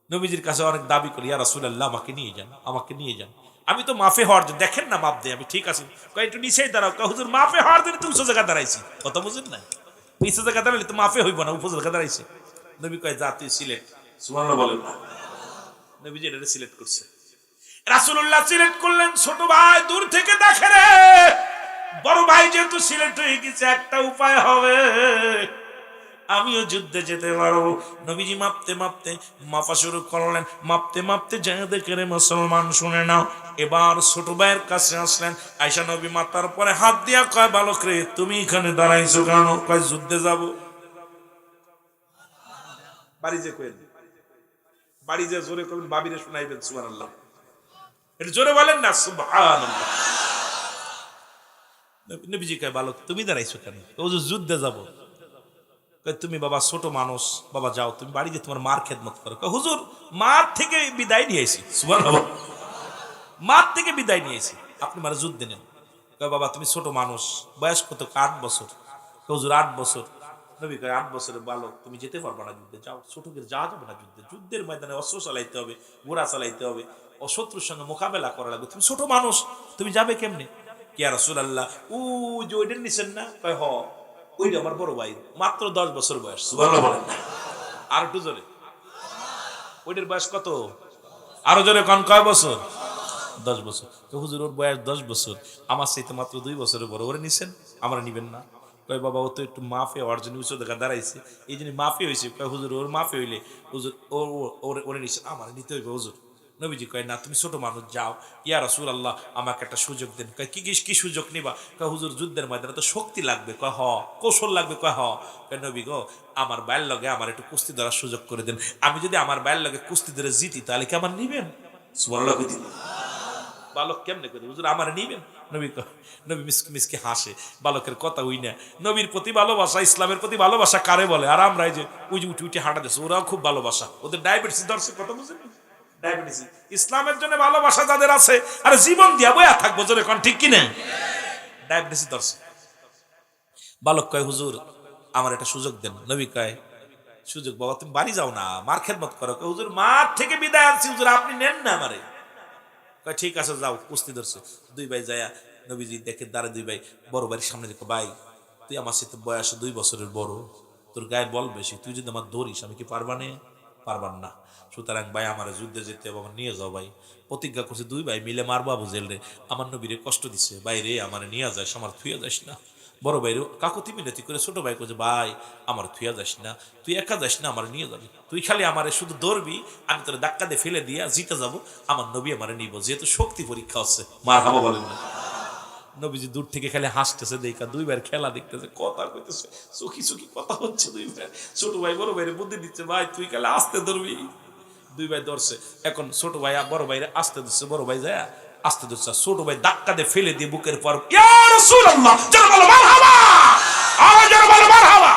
[SPEAKER 1] নবীজির কাছে অনেক দাবি করি, ইয়া রাসূলুল্লাহ আমাকে নিয়ে যান, আমাকে নিয়ে যান। আমি তো মাফে হওয়ার জন্য, দেখেন না মাপ দেয়, আমি ঠিক আছি, কয় একটু নিচেই দাঁড়াও। কয় হুজুর মাফে হওয়ার জন্য তো উঁচু জায়গা দাঁড়াইছি। কথা বুঝেন না, নিচু জায়গা দাঁড়ালে তো মাফে হইব না, উপর জায়গা দাঁড়াইছে। নবী কয় যা তুই সিলেক্ট। সুবহানাল্লাহ বলেন না। নবীজি এটা সিলেক্ট করছে। রাসূলুল্লাহ সিলেক্ট করলেন, ছোট ভাই দূর থেকে দেখে রে, বড় ভাই যেহেতু সিলেক্ট হয়ে গেছে, একটা উপায় হবে, আমিও যুদ্ধে যেতে পারবো। নবীজি মাপতে মাপতে মাপা শুরু করলেন, মাপতে মাপতে যা দেখে রে মুসলমান শুনে নাও। এবার ছোট ভাইয়ের কাছে আসলেন, আয়েশা নবী মাথার পরে হাত দিয়া কয়, বালক রে তুমি এখানে দাঁড়াইছো কেন? কয় যুদ্ধে যাব। বাড়ি যে কইন, বাড়ি যে জোরে কইবেন, বাবিরে শুনাইবেন সুবহানাল্লাহ। এটা জোরে বলেন না সুবহানাল্লাহ। নবীজি কয় বালক তুমি দাঁড়াইছো কেন? ও যুদ্ধে যাব। তুমি বাবা ছোট মানুষ, বাবা যাও তুমি বাড়ি গিয়ে তোমার মার খেদমত করো। হুজুর মার থেকে বিদায় নিয়েছি, সুবহানাল্লাহ, মার থেকে বিদায় নিয়েছি, আপনি মারা যুদ্ধে নেন। বাবা তুমি ছোট মানুষ, বয়স কত? 8 বছর। হুজুর 8 বছর। নবী কয় 8 বছরের বালক তুমি যেতে পারবে না যুদ্ধে, যাও। ছোটদের যাওয়া যাবে না যুদ্ধে, যুদ্ধের ময়দানে অস্ত্র চালাইতে হবে, ঘোড়া চালাইতে হবে, অশত্রুর সঙ্গে মোকাবেলা করা লাগবে, তুমি ছোট মানুষ, তুমি যাবে কেমনে? ইয়া রাসূলুল্লাহ ও যে ওইটার নিছেন না? কয় হ, ওইটা আমার বড় ভাই, মাত্র 10 বছর বয়স। সুবহানাল্লাহ বলেন। আর একটু জোরে, ওইটার বয়স কত? আরো জোরে কোন, কয় বছর? 10 বছর। তো হুজুর ওর বয়স 10 বছর, আমার চাইতে মাত্র 2 বছরের বড়, ওরে নিছেন, আমরা নিবেন না? কয় বাবা ও তো একটু মাফে হওয়ার জন্য উচ্চ দেখা দাঁড়াইছে, এই জন্য মাফে হয়েছে। কয় হুজুর ওর মাফে হইলে হুজুর ওরে নিছেন, আমার নিতে হইবে হুজুর। নবীজি কয় না তুমি ছোট মানুষ, যাও। ইয়া রাসূলুল্লাহ আমাকে একটা সুযোগ দেন। কয় কি সুযোগ নিবা? কয় হুজুর যুদ্ধের ময়দানে তো শক্তি লাগবে। কয় হ। কৌশল লাগবে? কয় হ। কয় নবী গো আমার বাইর লগে আমার একটু কুস্তি ধরার সুযোগ করে দেন, আমি যদি আমার বাইর লগে কুস্তি ধরে জিতি তাহলে কি আমার নিবেন? সুবহানাল্লাহ। বালক কেমনে করে হুজুর আমার নিবেন? নবী নবী মিসকে হাসে, বালকের কথা হই না। নবীর প্রতি ভালোবাসা, ইসলামের প্রতি ভালোবাসা কারে বলে? আর আমরা এই যে ওই যে উঠে উঠে হাঁটা দিচ্ছে, ওরাও খুব ভালোবাসা, ওদের ডায়াবেটিস ধরছে, কথা বুঝেন? ডায়াবেটিস। ইসলামের জন্য ভালোবাসা যাদের আছে, আর জীবন দিয়া বইয়া থাকবো, জোরে কোন ঠিক কিনা? ডায়াবেটিস ধরছে। বালক কয় হুজুর আমার একটা সুযোগ দেন। নবী কয় সুযোগ বাবা তুমি বাড়ি যাও না, মার খেদমত করো। হুজুর মার থেকে বিদায় আনছি হুজুর, আপনি নেন না আমারে। ঠিক আছে যাও, কুস্তি ধরছে। 2 ভাই যায়া নবীজি দেখে দাঁড়ে, 2 ভাই বড় ভাইয়ের সামনে দেখো, ভাই তুই আমার সাথে বয়সে 2 বছরের বড়, তোর গায়ের বল বেশি, তুই যদি আমার ধরিস আমি কি পারবানে? পারবান না। সুতরাং ভাই আমার যুদ্ধে যেতে হবে, আমার নিয়ে যাও। ভাই প্রতিজ্ঞা করছে 2 ভাই মিলে মারবো আবু জেল রে, আমার নবীরে কষ্ট দিছে, ভাই রে আমার নিয়ে যাস, আমার থুয়ে যাস না। বড় ভাই কাকুতি মিনতি করে ছোট ভাই কইছে, ভাই আমার থুয়া যাস না, তুই একা যাস না, আমার নিয়ে যাবি, তুই খালি আমারে শুধু দৌড়বি, আমি তোর ধাক্কা দিয়ে ফেলে দিয়া জিতে যাব, আমার নবী আমারে নিব, যেহেতু শক্তি পরীক্ষা হচ্ছে। মারহাবা বলেন না। নবীজি দূর থেকে খালি হাসতেছে, দেখা 2 ভাইয়ের খেলা দেখতেছে, কথা কইতেছে, চুকি চুকি কথা হচ্ছে 2 ভাই। ছোট ভাই বড় ভাইয়ের বুদ্ধি দিচ্ছে, ভাই তুই খালি আস্তে ধরবি। 2 ভাই ধরছে, এখন ছোট ভাই বড় ভাইরে আস্তে ধরছে, বড় ভাই যায় আস্তে ধরছে, ছোট ভাই ধাক্কা দিয়ে ফেলে দিয়ে বুকের পর, ইয়া রাসূলুল্লাহ যারা বলো মারহাবা, আওয়াজ যারা বলো মারহাবা।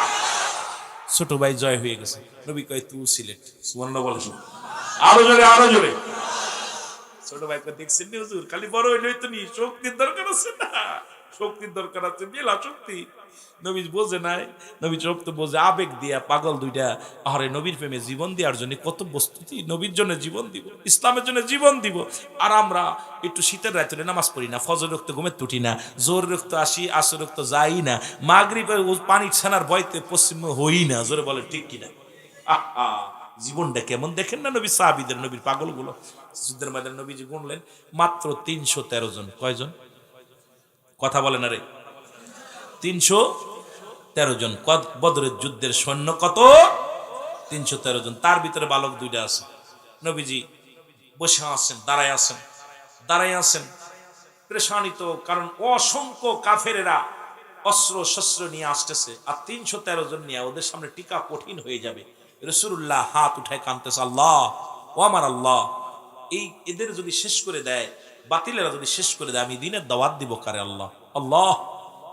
[SPEAKER 1] ছোট ভাই জয় হয়ে গেছে। নবী কয় তুই সিলেক্ট। সুবহানাল্লাহ বলেন। আরো জোরে, আরো জোরে। ছোট ভাই কয় দেখছেন নি হুজুর, খালি বড় হইলেই তো নি, শক্তির দরকার আছে না, শক্তির দরকার আছে, মেলা শক্তি। নবী বোঝে নাই, নবী চোখ তো বোঝে, আবেগ দিয়া পাগল দুইটা। আরে নবীর প্রেমে জীবন দেওয়ার জন্য কত প্রস্তুতি, নবীর জন্য জীবন দিব, ইসলামের জন্য জীবন দিব। আর আমরা একটু শীতের রাত্রে নামাজ পড়ি না, ফজর রক্ত ঘুমে তুটি না, জোর রক্ত আসি, আসর রক্ত যাই না, মাগরিবের পানি ছানার ভয়তে পশ্চিম হই না, জোরে বলে ঠিক কিনা? আহা জীবনটা কেমন দেখেন না নবী সাহাবীদের, নবীর পাগলগুলো। যুদ্ধের ময়দানে নবীজি গুনলেন মাত্র 313 জন। কয়জন? কথা বলেন আরে। 313 জন। বদরের যুদ্ধের সৈন্য কত? 313 জন। তার ভিতরে বালক 2টা আছে। নবীজি বসে আছেন, দাঁড়ায় আছেন, দাঁড়ায় আছেন পেরেশানিত, কারণ অসংখ্য কাফেরেরা অস্ত্র শস্ত্র নিয়ে আসতেছে, আর 313 জন নিয়ে ওদের সামনে টিকা কঠিন হয়ে যাবে। রাসূলুল্লাহ হাত উঠায় কাঁদতেছে, আল্লাহ ও আমার আল্লাহ, এদের যদি শেষ করে দেয়, বাতিলেরা যদি শেষ করে দেয়, আমি দ্বীনের দাওয়াত দিব কারে? আল্লাহ আল্লাহ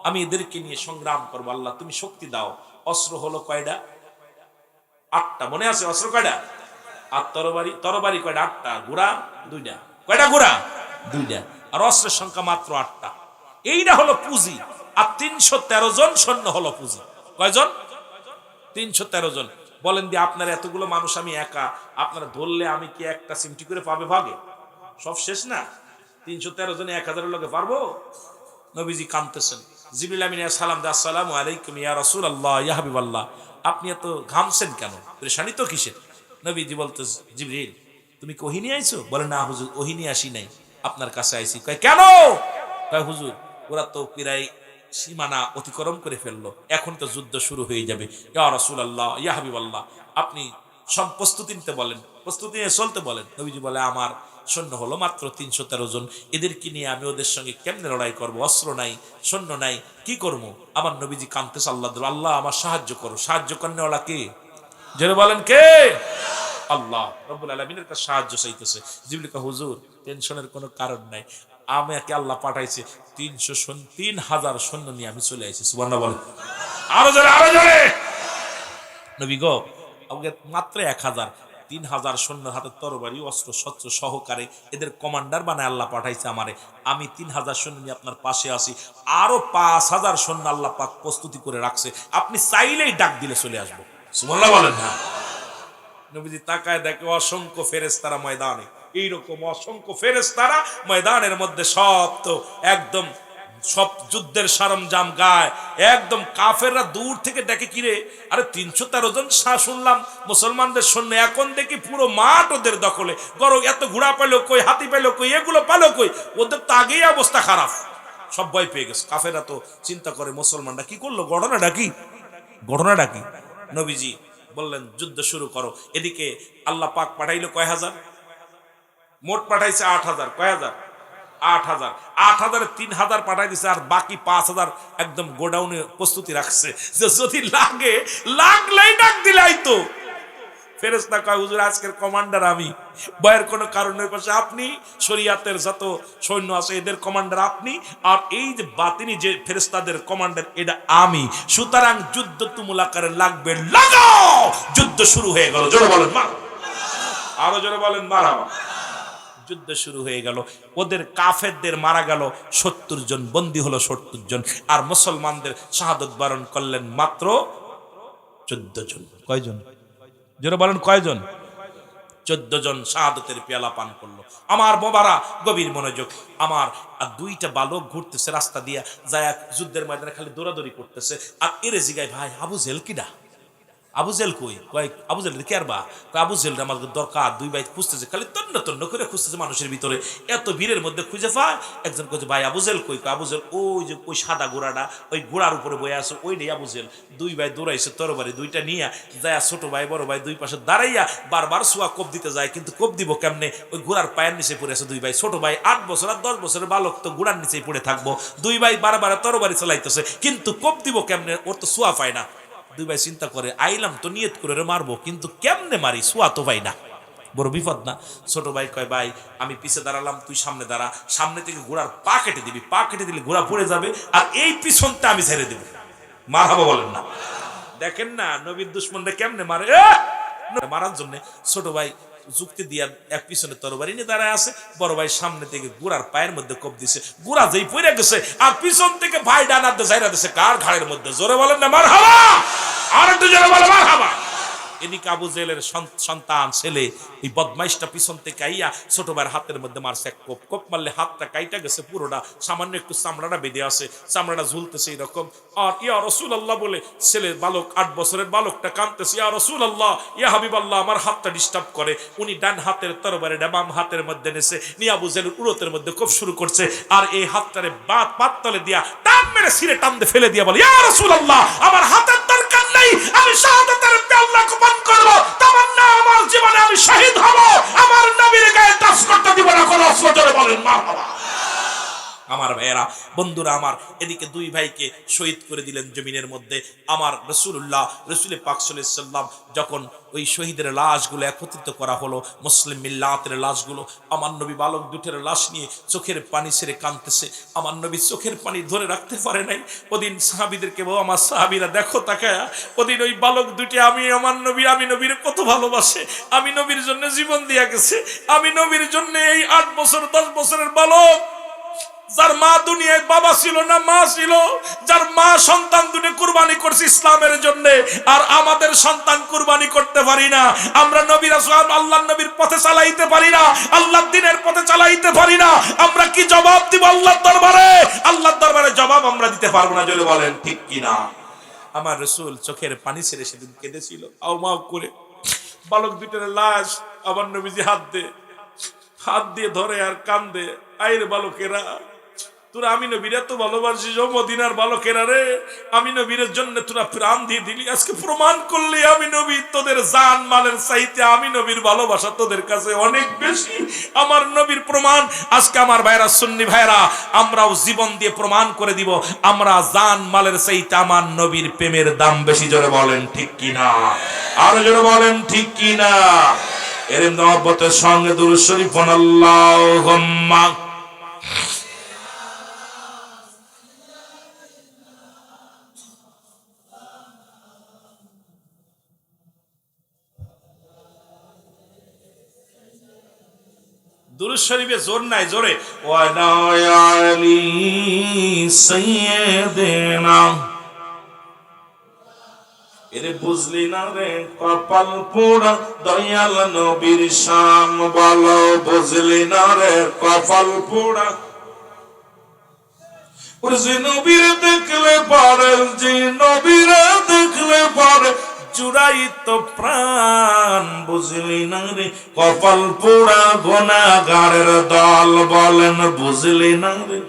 [SPEAKER 1] আমি এদেরকে নিয়ে সংগ্রাম করবো, আল্লাহ তুমি শক্তি দাও। অস্ত্র হলো কয়টা? 8টা। মনে আছে অস্ত্র কয়টা? আর তরবারি কয়টা? 8টা। ঘোড়া 2টা। কয়টা ঘোড়া? 2টা। আর অস্ত্রের সংখ্যা মাত্র 8টা। এইটা হলো পুঁজি। আর 313 জন সৈন্য হলো পুঁজি। কয়জন? 313 জন। বলেন দি আপনার এতগুলো মানুষ আমি একা, আপনারা ধরলে আমি কি একটা সিমটি করে পাবে ভাগে? সব শেষ না? 313 জনে 1000-এর লগে পারবো? নবীজি কাঁদতেছেন। জিবরিল আমিন সালাম দে, আসসালামু আলাইকুম ইয়া রাসূলুল্লাহ ইয়া হাবিবাল্লাহ। আপনি এত ঘামছেন কেন? পরেশানি তো কিসের? নবীজি বলতে, জিবরিল তুমি কি ওহী নিয়ে আইছো? বলে না হুজুর, ওহী নিয়ে আসি নাই, আপনার কাছে আইছি। কয় কেন? কয় হুজুর ওরা তো প্রায় সীমানা অতিক্রম করে ফেললো, এখন তো যুদ্ধ শুরু হয়ে যাবে। ইয়া রাসূলুল্লাহ ইয়া হাবিবাল্লাহ, আপনি সব প্রস্তুতি নিতে বলেন, প্রস্তুতি নিয়ে চলতে বলেন। নবীজি বলে আমার সৈন্য হলো মাত্র 313 জন, এদেরকে নিয়ে আমি ওদের সঙ্গে কেমনে লড়াই করব? অস্ত্র নাই, সৈন্য নাই, কি করব? আমার নবীজি কাঁদতেছে, আল্লাহ আল্লাহ আমার সাহায্য করো। সাহায্য করনেওয়ালা কে? জেনে বলেন কে? আল্লাহ রব্বুল আলামিনের কাছে সাহায্য চাইতেছে। জিবরিল কয় হুজুর টেনশনের কোনো কারণ নাই, আমাকে আল্লাহ পাঠাইছে 3000 সৈন্য নিয়ে আমি চলে আইছি। সুবহানাল্লাহ বলেন। আরো জোরে, আরো জোরে। নবী গো আমাকে মাত্র 1000, 3000 সৈন্যের হাতে তরবারি অস্ত্র শস্ত্র সহকারে এদের কমান্ডার বানায় আল্লাহ পাঠাইছে আমারে। আমি 3000 সৈন্য নিয়ে আপনার পাশে আসি, আরো 5000 সৈন্য আল্লাহ পাক প্রস্তুতি করে রাখছে, আপনি চাইলেই ডাক দিলে চলে আসবো। সুবহানাল্লাহ বলেন না? নবীজি তাকায় দেখে অসংখ্য ফেরেশতারা ময়দানে, এইরকম অসংখ্য ফেরেশতারা ময়দানের মধ্যে, সব তো একদম সব যুদ্ধের সরঞ্জাম গায়, একদম কাফেররা দূর থেকে দেখে কিরে, আরে 313 জন শুনলাম মুসলমানদের সৈন্য, এখন দেখি পুরো মাঠ ওদের দখলে। গরো এত ঘোড়া পেলো কই, হাতি পেলো কই, এগুলো পেলো কই? ওদের তো আগেই অবস্থা খারাপ, সব ভয় পেয়ে গেছে। কাফেররা তো চিন্তা করে মুসলমানরা কি করলো, ঘটনাটা কি, ঘটনাটা কি? নবীজি বললেন যুদ্ধ শুরু করো। এদিকে আল্লাহ পাক পাঠাইলো কয় হাজার? মোট পাঠাইছে 8000। কয় হাজার? 8000। 8000 3000 পাঠাই দিছে, আর বাকি 5000 একদম গোডাউনে প্রস্তুতি রাখছে, যে যদি লাগে লাগলেই ডাক দিলাই তো। ফেরেশতা কয় হুজুর আজকের কমান্ডার আমি, ভয়ের কোনো কারণ নেই। পাশে আপনি, শরীয়তের যত সৈন্য আছে এদের কমান্ডার আপনি, আর এই যে বাতিনি যে ফেরেশতাদের কমান্ডার এটা আমি। সুতরাং যুদ্ধ তুমুল আকারে লাগবে, লাগাও। যুদ্ধ শুরু হয়ে গেল। জোরে বলেন মার, আরো জোরে বলেন মারহাবা। যুদ্ধ শুরু হয়ে গেল। ওদের কাফেরদের মারা গেল 70 জন, বন্দী হলো 70 জন, আর মুসলমানদের শাহাদাত বরণ করলেন মাত্র 14 জন। কয়জন? জোরে বলেন কয়জন? 14 জন শাহাদাতের পেয়ালা পান করলো। আমার বাবারা গভীর মনোযোগ। আমার আর 2টা বালক ঘুরতেছে রাস্তা দিয়া, যায় যুদ্ধের ময়দানে খালি দৌড়াদৌড়ি করতেছে। আর এরে জিগায় ভাই আবু জেল কিডা? আবু জেল কই? কয় আবু জেল কে আর বা? আবু জেল আমাদের দরকার। 2 ভাই খুঁজতেছে, খালি তন্ন তন্ন করে খুঁজতেছে মানুষের ভিতরে, এত ভিড়ের মধ্যে খুঁজে পায়। একজন কইছে ভাই আবু জেল কই? আবু জেল ওই যে ওই সাদা ঘোড়াটা, ওই ঘোড়ার উপরে বয়ে আছে, ওই নেই আবু জেল। 2 ভাই দৌড়াইছে তরবারি 2টা নিয়ে, যায় ছোট ভাই বড় ভাই 2 পাশে দাঁড়াইয়া বারবার সোয়া কোপ দিতে যায়, কিন্তু কোপ দিব কেমনে? ওই ঘোড়ার পায়ের নিচে পড়ে আছে 2 ভাই। ছোট ভাই 8 বছর আর 10 বছরের বালক, তো ঘোড়ার নিচেই পড়ে থাকবো। 2 ভাই বারবার তরবারি চালাইতেছে, কিন্তু কোপ দিব কেমনে? ওর তো সোয়া পায় না। 2 ভাই চিন্তা করে, আইলাম তো নিয়ত করে মারবো, কিন্তু কেমনে মারি, সোয়া তো ভাই না, বড় বিপদ না? ছোট ভাই কয় ভাই আমি পিছে দাঁড়ালাম, তুই সামনে দাঁড়া, সামনে থেকে ঘোড়ার পা কেটে দিবি, পা কেটে দিলে ঘোড়া পড়ে যাবে, আর এই পিছনটা আমি ছেড়ে দেবো। মারহাবা বলেন না? দেখেন না নবীর দুশমনরা কেমনে মারে। মারার জন্য ছোট ভাই যুক্তি দিয়া এক পিছনে তরবারি নিয়ে দাঁড়ায় আছে, বড় ভাই সামনে থেকে গোড়ার পায়ের মধ্যে কোপ দিছে, গোড়া যেই পড়ে গেছে, আর পিছন থেকে ভাই ডানাতে যাইরা দিছে কার ঘাড়ের মধ্যে। জোরে বলেন না মারহাবা? আর একটু জোরে বলেন মারহাবা। এদিকে আবু জেলের সন্তান ছেলে এই বদমাইশটা পিছন থেকে আইয়া ছোট ভাইয়ের হাতের মধ্যে মারছে এক কোপ। কোপ মারলে হাতটা কাইটা গেছে পুরোটা, সামান্য একটু চামড়াটা বেঁধে আছে, চামড়াটা ঝুলতেছে এরকম। আর ইয়া রাসূলুল্লাহ বলে ছেলে বালক 8 বছরের বালকটা কাঁদতেছে, ইয়া রাসূলুল্লাহ ইয়া হাবিবাল্লাহ আমার হাতটা ডিস্টার্ব করে। উনি ডান হাতের তরবারিটা বাম হাতের মধ্যে নেছে, নিয়ে আবু জেলের উরতের মধ্যে কোপ শুরু করছে, আর এই হাতটারে পাততলে দিয়া টান মেরে ছিঁড়ে টান দিয়ে ফেলে দিয়া বলে, ইয়া রাসূলুল্লাহ আমার হাতের দরকার নাই, আমি শাহাদাতের পেয়ালা পান করব, তামান্না আমার জীবনে আমি শহীদ হব, আমার নবীর গায়ে টাচ করতে দিব না কোন অস্ত্র। জোরে বলেন মারহাবা। আমার ভাইয়েরা বন্ধুরা আমার, এদিকে 2 ভাইকে শহীদ করে দিলেন জমিনের মধ্যে। আমার রাসূলুল্লাহ রাসূল পাক সাল্লাল্লাহু আলাইহি ওয়াসাল্লাম যখন ওই শহীদের লাশগুলো একত্রিত করা হলো, মুসলিম মিল্লাতের লাশগুলো, আমার নবী বালক দুটের লাশ নিয়ে চোখের পানি ছেড়ে কাঁদতেছে। আমার নবী চোখের পানি ধরে রাখতে পারে নাই। ওদিন সাহাবীদেরকে বলো, আমার সাহাবীরা দেখো তাকায়া, ওদিন ওই বালক দুটি আমি নবীর কত ভালোবাসে, আমি নবীর জন্য জীবন দিয়া গেছে, আমি নবীর জন্য এই 8 বছর 10 বছরের বালক যার মা দুনিয়ায় বাবা ছিল না মা ছিল, যার মা সন্তান দুটো কুরবানি করছে ইসলামের জন্য, আর আমাদের সন্তান কুরবানি করতে পারি না। আমরা নবী রাসূল আল্লাহর নবীর পথে চালাইতে পারি না, আল্লাহর দ্বীনের পথে চালাইতে পারি না। আমরা কি জবাব দিব আল্লাহর দরবারে? আল্লাহর দরবারে জবাব আমরা দিতে পারবো না। জোরে বলেন ঠিক কি না? আমার রাসূল চোখের পানি ছেড়ে সেদিন কেঁদেছিল আও মাও করে। বালক দুটোর লাশ আমার নবীজি হাত দিয়ে ধরে আর কান্দে, আইরে বালকেরা তোরা আমি নবীর এত ভালোবাসিস, ও মদিনার বালকেরা রে, আমি নবীর জন্য তোরা প্রাণ দিয়ে দিলি, আজকে প্রমাণ করলি আমি নবী তোদের জান মালের চাইতে আমি নবীর ভালোবাসা তোদের কাছে অনেক বেশি। আমার নবীর প্রমাণ আজকে আমার ভাইরা সুন্নি ভাইরা আমরাও জীবন দিয়ে প্রমাণ করে দিব, আমরা জান মালের চাইতে আমার নবীর প্রেমের দাম বেশি। জোরে বলেন ঠিক কিনা? আরো জোরে বলেন ঠিক কিনা? এর মহব্বতের সঙ্গে দুরূদ শরীফ পড়ুন আল্লাহুম্মা দুরূদ শরীফে জোর নাই, জোরে ওয়া আলি সাইয়্যিদিনা। এরে বুঝলি না রে কপাল পোড়া দয়াল নবীর শান, বলো বুঝলি না রে কপাল পোড়া। ওরে যে নবীর দেখলে পারে, যে নবীর দেখলে পারে জুড়াইত প্রাণ, বুঝলি না রে কপাল পোড়া গুনাহগারের দল, বলেন বুঝলি না রে।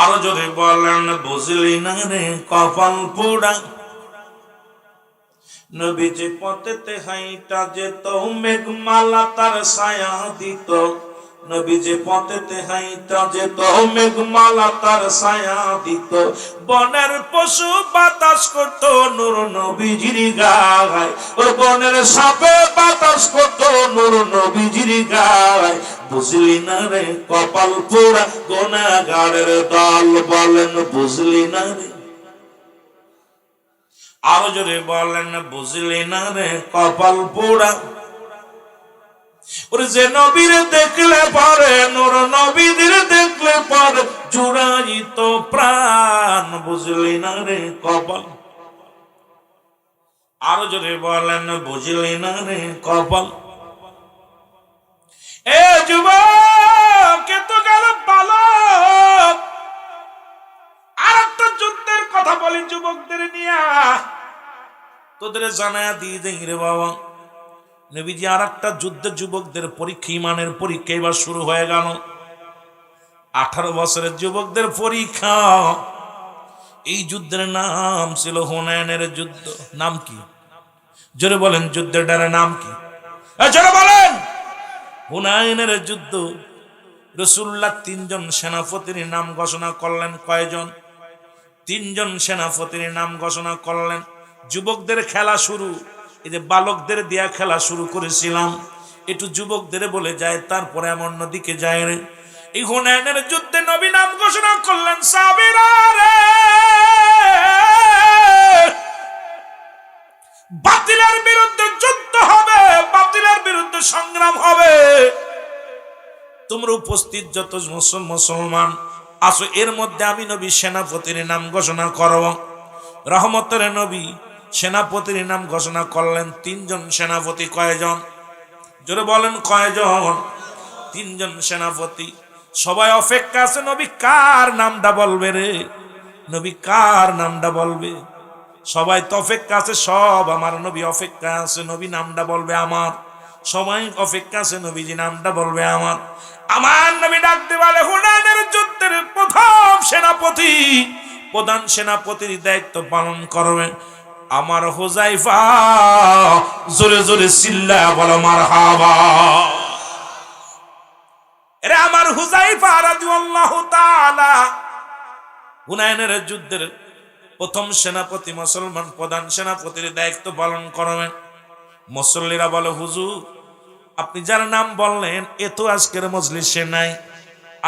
[SPEAKER 1] আর যদি বলেন বুঝলি না রে কপাল পোড়া। নবীজি পথেতে হাইটা যেত, মেঘমালা তার ছায়া দিত। নবীজি পথেতে হাইটা যেত, মেঘমালা তার ছায়া দিত। বনের পশু বাতাস করত নূর নবীজির গায়, ও বনের সাপে বাতাস করত নূর নবীজির গায়। বুঝলি না রে কপাল পোড়া গুনাহগারের দল, বলেন বুঝলি না রে। আরো জোরে বলেন বুঝলি না রে কপাল পোড়া। ওরে যে নবীর দেখলে পারে, নূর নবীদের দেখলে পারে জুড়াইত প্রাণ, বুঝলি না রে কপাল। আরো জোরে বলেন বুঝলি না রে কপাল। এ যুবক এ তো গেল বালক, আর একটা যুদ্ধের কথা বলি যুবকদের নিয়ে, তোদের জানায়া দিয়ে দেই রে বাবা। নবীজি আর একটা যুদ্ধে যুবকদের পরীক্ষা, ইমানের পরীক্ষা এবার শুরু হয়ে গেল। 18 বছরের যুবকদের পরীক্ষা। এই যুদ্ধের নাম ছিল হুনাইনের যুদ্ধ। নাম কি? জোরে বলেন যুদ্ধের নাম কি? জোরে বলেন। হুনাইনের যুদ্ধ। রাসূলুল্লাহ 3 জন সেনাপতির নাম ঘোষণা করলেন। কয়জন? 3 জন সেনাপতির নাম ঘোষণা করলেন। যুবকদের খেলা শুরু। এই যে বালকদের দিয়া খেলা শুরু করেছিলাম, একটু যুবকদের বলে যায়, তারপরে এমন নদীকে যায় রে। এই হুনাইনের যুদ্ধে নবী নাম ঘোষণা করলেন, সাবিরা রে, বাতিলের বিরুদ্ধে যুদ্ধ হবে, বাতিলের বিরুদ্ধে সংগ্রাম হবে। তোমরা উপস্থিত যত মুসলমান আসো, এর মধ্যে আমি নবী সেনাপতির নাম ঘোষণা করব। রহমতের নবী সেনাপতির নাম ঘোষণা করলেন। 3 জন সেনাপতি। কয়জন? জোরে বলেন কয়জন? 3 জন সেনাপতি। সবাই অপেক্ষা আছে, নবী কার নামটা বলবে রে, নবী কার নামটা বলবে। সবাই তো অপেক্ষা আছে, সব আমার নবী অপেক্ষা আছে, নবী নামটা বলবে আমার। সবাই অপেক্ষা আছে, নবীজি নামটা বলবে আমার। আমার নবী ডাকতে বলে, হুনাইনের যুদ্ধের প্রথম সেনাপতি, প্রধান সেনাপতির দায়িত্ব পালন করবে আমার হুযায়ফা। জোরে জোরে চিল্লায়া বলো মারহাবা। এরে আমার হুযায়ফা রাদিয়াল্লাহু তাআলা হুনাইনের যুদ্ধের প্রথম সেনাপতি, মুসলমান প্রধান সেনাপতির দায়িত্ব পালন করবেন। মুসল্লিরা বলে, হুজুর আপনি যার নাম বললেন এ তো আজকের মজলিসে নাই,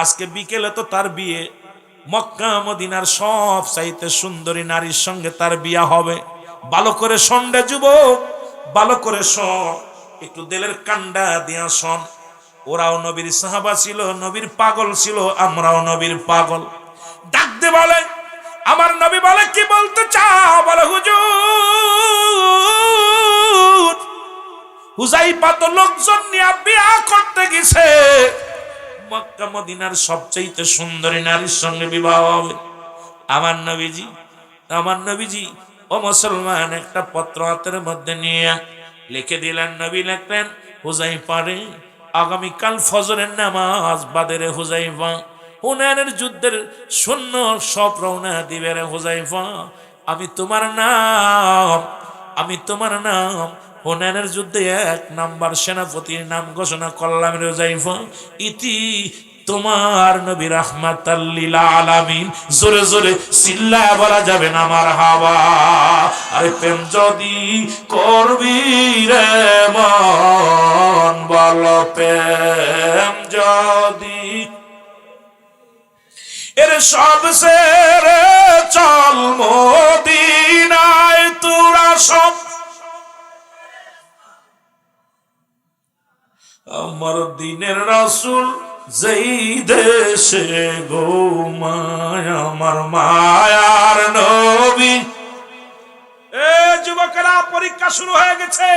[SPEAKER 1] আজকে বিকেলে তো তার বিয়ে, মক্কা মদিনার সব চাইতে সুন্দরী নারীর সঙ্গে তার বিয়া হবে। ভালো করে শোন রে যুবক, ভালো করে শোন, একটু দিলের কান্ডা দিয়া শোন। ওরাও নবীর সাহাবা ছিল, নবীর পাগল ছিল, আমরাও নবীর পাগল। ডাকতে বলে, আমার নবী বলে, কি বলতে চাও? বলে, হুজুর, হুযায়ফা তো লোকজন নিয়ে বিয়া করতে গেছে, মক্কা মদিনার সবচেয়ে সুন্দরী নারীর সঙ্গে বিবাহ হবে। আমার নবীজি ও মুসলমান, একটা পত্র হাতের মধ্যে নিয়ে লিখে দিলেন। নবী লিখলেন, হুযায়ফা রে, আগামীকাল ফজরের নামাজ বাদে রে হুযায়ফা, হুনাইনের যুদ্ধের সৈন্য সব রওনা দিবে রে হুযায়ফা, আমি তোমার নাম হুনাইনের যুদ্ধে 1 নাম্বার সেনাপতির নাম ঘোষণা করলাম রে হুযায়ফা। ইতি তোমার নবী রাহমাতাল লিল আলামিন। জোরে জোরে চিল্লায়া বলা যাবে না মারহাবা। আরে প্রেম যদি করবি রে মন, বল প্রেম যদি, এর সব সেরে চল মদিনায় তোরা সব। আমার দিনের রাসূল যেই দেশে ঘুমায়, আমার মায়ার নবী। যুবকেরা, পরীক্ষা শুরু হয়ে গেছে,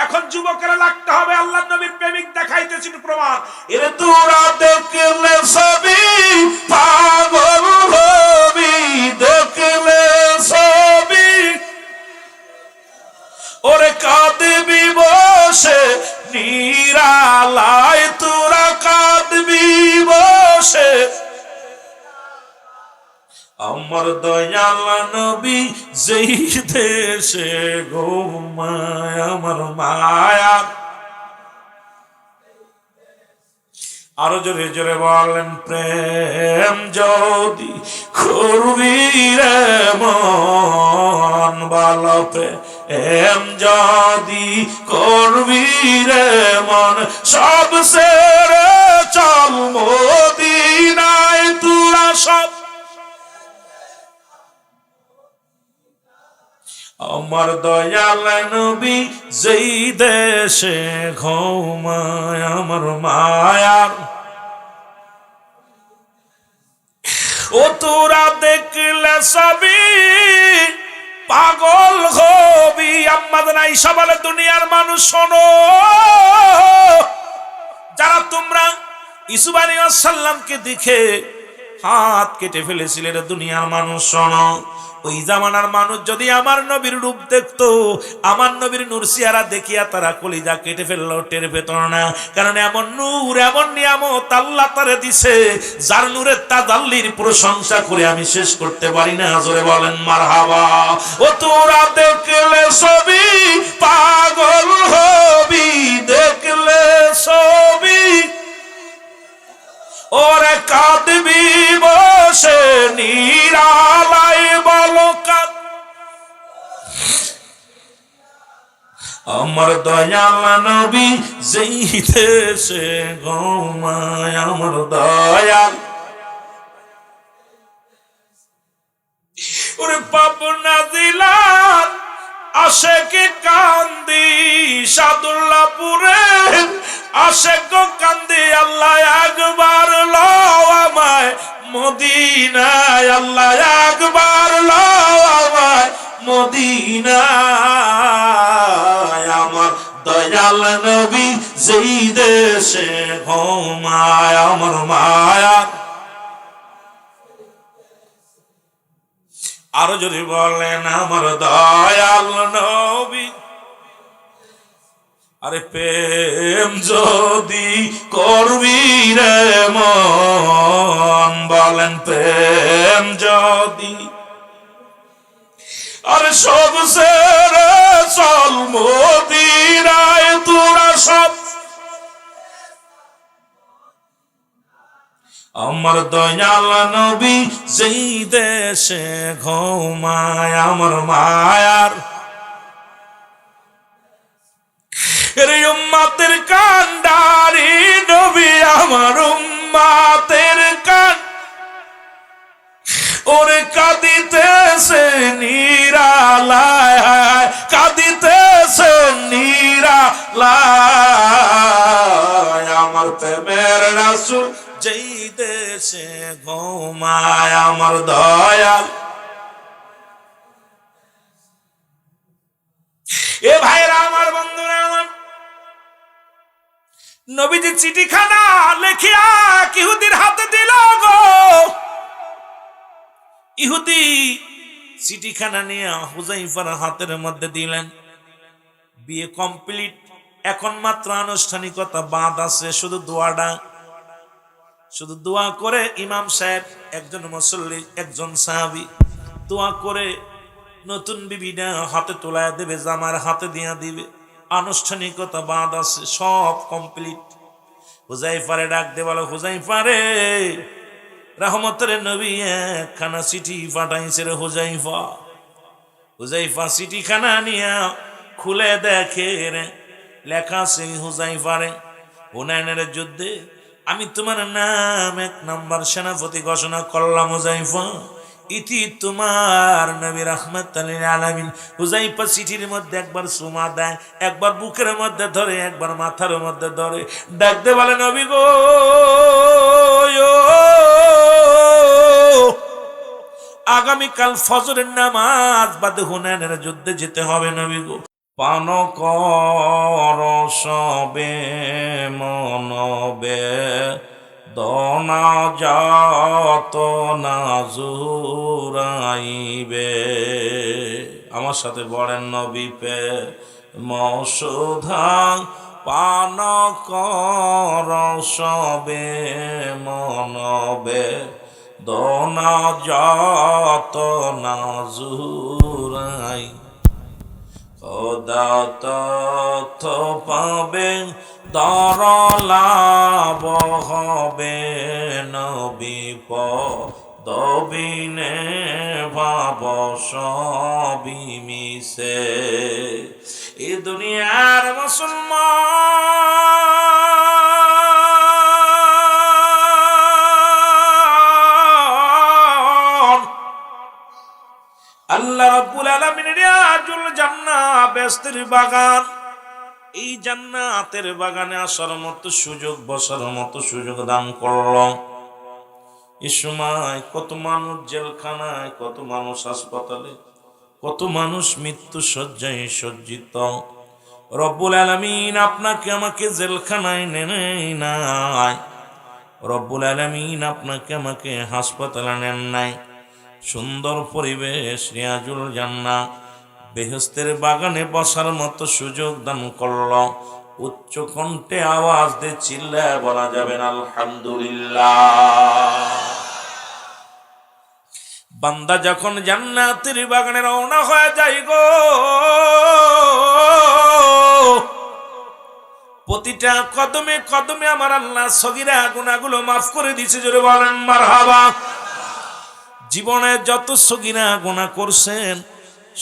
[SPEAKER 1] এখন যুবকেরা লাগতে হবে আল্লাহর নবীর প্রেমিক দেখাইতেছি প্রমাণ। এর তোরা দেখলে সবই পাগল হবি, দেখলে সবই ওরে কাঁদবি বসে নিরালায়, তোরা কাঁদবি বসে। আমার দয়াল নবী যেই দেশে ঘুমায়, আমার মায়া। আরো জোরে জোরে বলেন, প্রেম যদি করবি রে মন, বল প্রেম যদি করবি রে মন, সব সেরে চল মদিনায় তোরা সব। আমার দয়াল নবী যেই দেশে ঘুমায়, আমার মায়ার। ও তোরা দেখলে সবই পাগল হবি। আম্মা জান আয়েশা বলে, দুনিয়ার মানুষ শোনো, যারা তোমরা ইউসুফ আলাইহিস সালামকে দেখে হাত কেটে ফেলেছিলেন, দুনিয়ার মানুষ শোনো, ওই জামানার মানুষ যদি আমার নবীর রূপ দেখতো, আমার নবীর নূর চেহারা দেখিয়া তারা কলিজা কেটে ফেললো, টের পেত না। কারণ এমন নূর, এমন নিয়ামত আল্লাহ তারে দিছে, যার নূরের তাজাল্লির প্রশংসা করে আমি শেষ করতে পারি না। জোরে বলেন মারহাবা। ও তোরা দেখলে সবই পাগল হবি, দেখলে সবই ওরে কাঁদবি বসে নিরালায়, বলো কাঁদ। আমার দয়াল নবী যেই দেশে ঘুমায়, আমার দয়াল। ওরে পাবনা জেলার আশেকে কান্দি, সাদুল্লাপুরে আশেক কান্দি, আল্লাহ একবার লও আমায় মদিনায়, আল্লাহ একবার লও আমায় মদিনায়। আমার দয়াল নবী যেই দেশে ঘুমায়, আমার মায়া। আরো যদি বলেন, আমার দয়াল নবী। আরে প্রেম যদি করবি রে মন, বলেন প্রেম যদি, আরে সব সেরে চল মদিনায় তোরা সব। আমার দয়াল নবী যেই দেশে ঘুমায়, আমার মায়ার। রে উম্মতের কান্ডারি নবী, আমার উম্মতের কান। ওরে কাঁদিতেছে নিরালায়, কাঁদিতেছে নিরালায়, আমার রাসূল যেই দেশে ঘুমায় আমার দয়াল। এ ভাইরা আমার, বন্ধুরা আমার, নবীজি চিঠিখানা লেখিয়া ইহুদির হাতে দিল গো। ইহুদি চিঠিখানা নিয়ে হুযায়ফার হাতের মধ্যে দিলেন। বিয়ে কমপ্লিট, এখন মাত্র আনুষ্ঠানিকতা বাদ আছে, শুধু দোয়াটা, শুধু দোয়া করে ইমাম সাহেব, একজন মুসল্লি, একজন সাহাবী দোয়া করে নতুন বিবিটা হাতে তোলায় দেবে, জামার হাতে দিয়া দিবে। আনুষ্ঠানিকতা বাদ আছে, সব কমপ্লিট। হুযায়ফারে ডাক দে, বলো হুযায়ফারে, রহমতের নবী একখানা চিঠি পাঠাইছে রে হুযায়ফা। হুযায়ফা চিঠিখানা নিয়া খুলে দেখে রে, লেখা আছে হুযায়ফারে, হুনাইনের যুদ্ধে আমি তোমার নাম 1 নম্বর সেনাপতি ঘোষণা করলাম হুযায়ফা, ইতি তোমার নবী রাহমাতুল লিল আলামিন। হুযায়ফা চিঠির মধ্যে একবার চুমা দেয়, একবার বুকের মধ্যে ধরে, একবার মাথার মধ্যে ধরে, ডাকতে বলে নবী গো, আগামীকাল ফজরের নামাজ বাদে হুনাইনের যুদ্ধে যেতে হবে নবী গো। পান কর সবে মনবে দনা যাত না জুরাইবে। আমার সাথে বলেন নবী পে মসুধা পান কর সবে মনবে দনা যাত না জুরাই। খোদা তথ্য পাবে দরলাভ হবে নবী পদবিনে ভাব সবই মিশে। এ দুনিয়ার মুসলমান, আল্লাহ রাব্বুল আলামিনের রিয়াজুল জান্নাহ বেহেশতের বাগান, এই জান্নাতের বাগানে আসার মতো সুযোগ, বসার মতো সুযোগ দান করল। এই সময় কত মানুষ জেলখানায়, কত মানুষ হাসপাতালে, কত মানুষ মৃত্যু শয্যায় সজ্জিত। রব্বুল আলামিন আপনাকে আমাকে জেলখানায় নেই নাই, রব্বুল আলামিন আপনাকে আমাকে হাসপাতালে নেন নাই। সুন্দর পরিবেশ, রিয়াজুল জান্নাহ বেহেশতের বাগানে বসার মতো সুযোগ দান করল। উচ্চ কণ্ঠে আওয়াজ দিয়ে চিল্লায় বলা যাবে না আলহামদুলিল্লাহ। বান্দা যখন জান্নাতের বাগানে রওনা হয়ে যায় গো, প্রতিটা কদমে কদমে আমার আল্লাহ সগীরা গুনাহগুলো মাফ করে দিয়েছে। জোরে বলেন মারহাবা। জীবনে যত সগীরা গুনাহ করছেন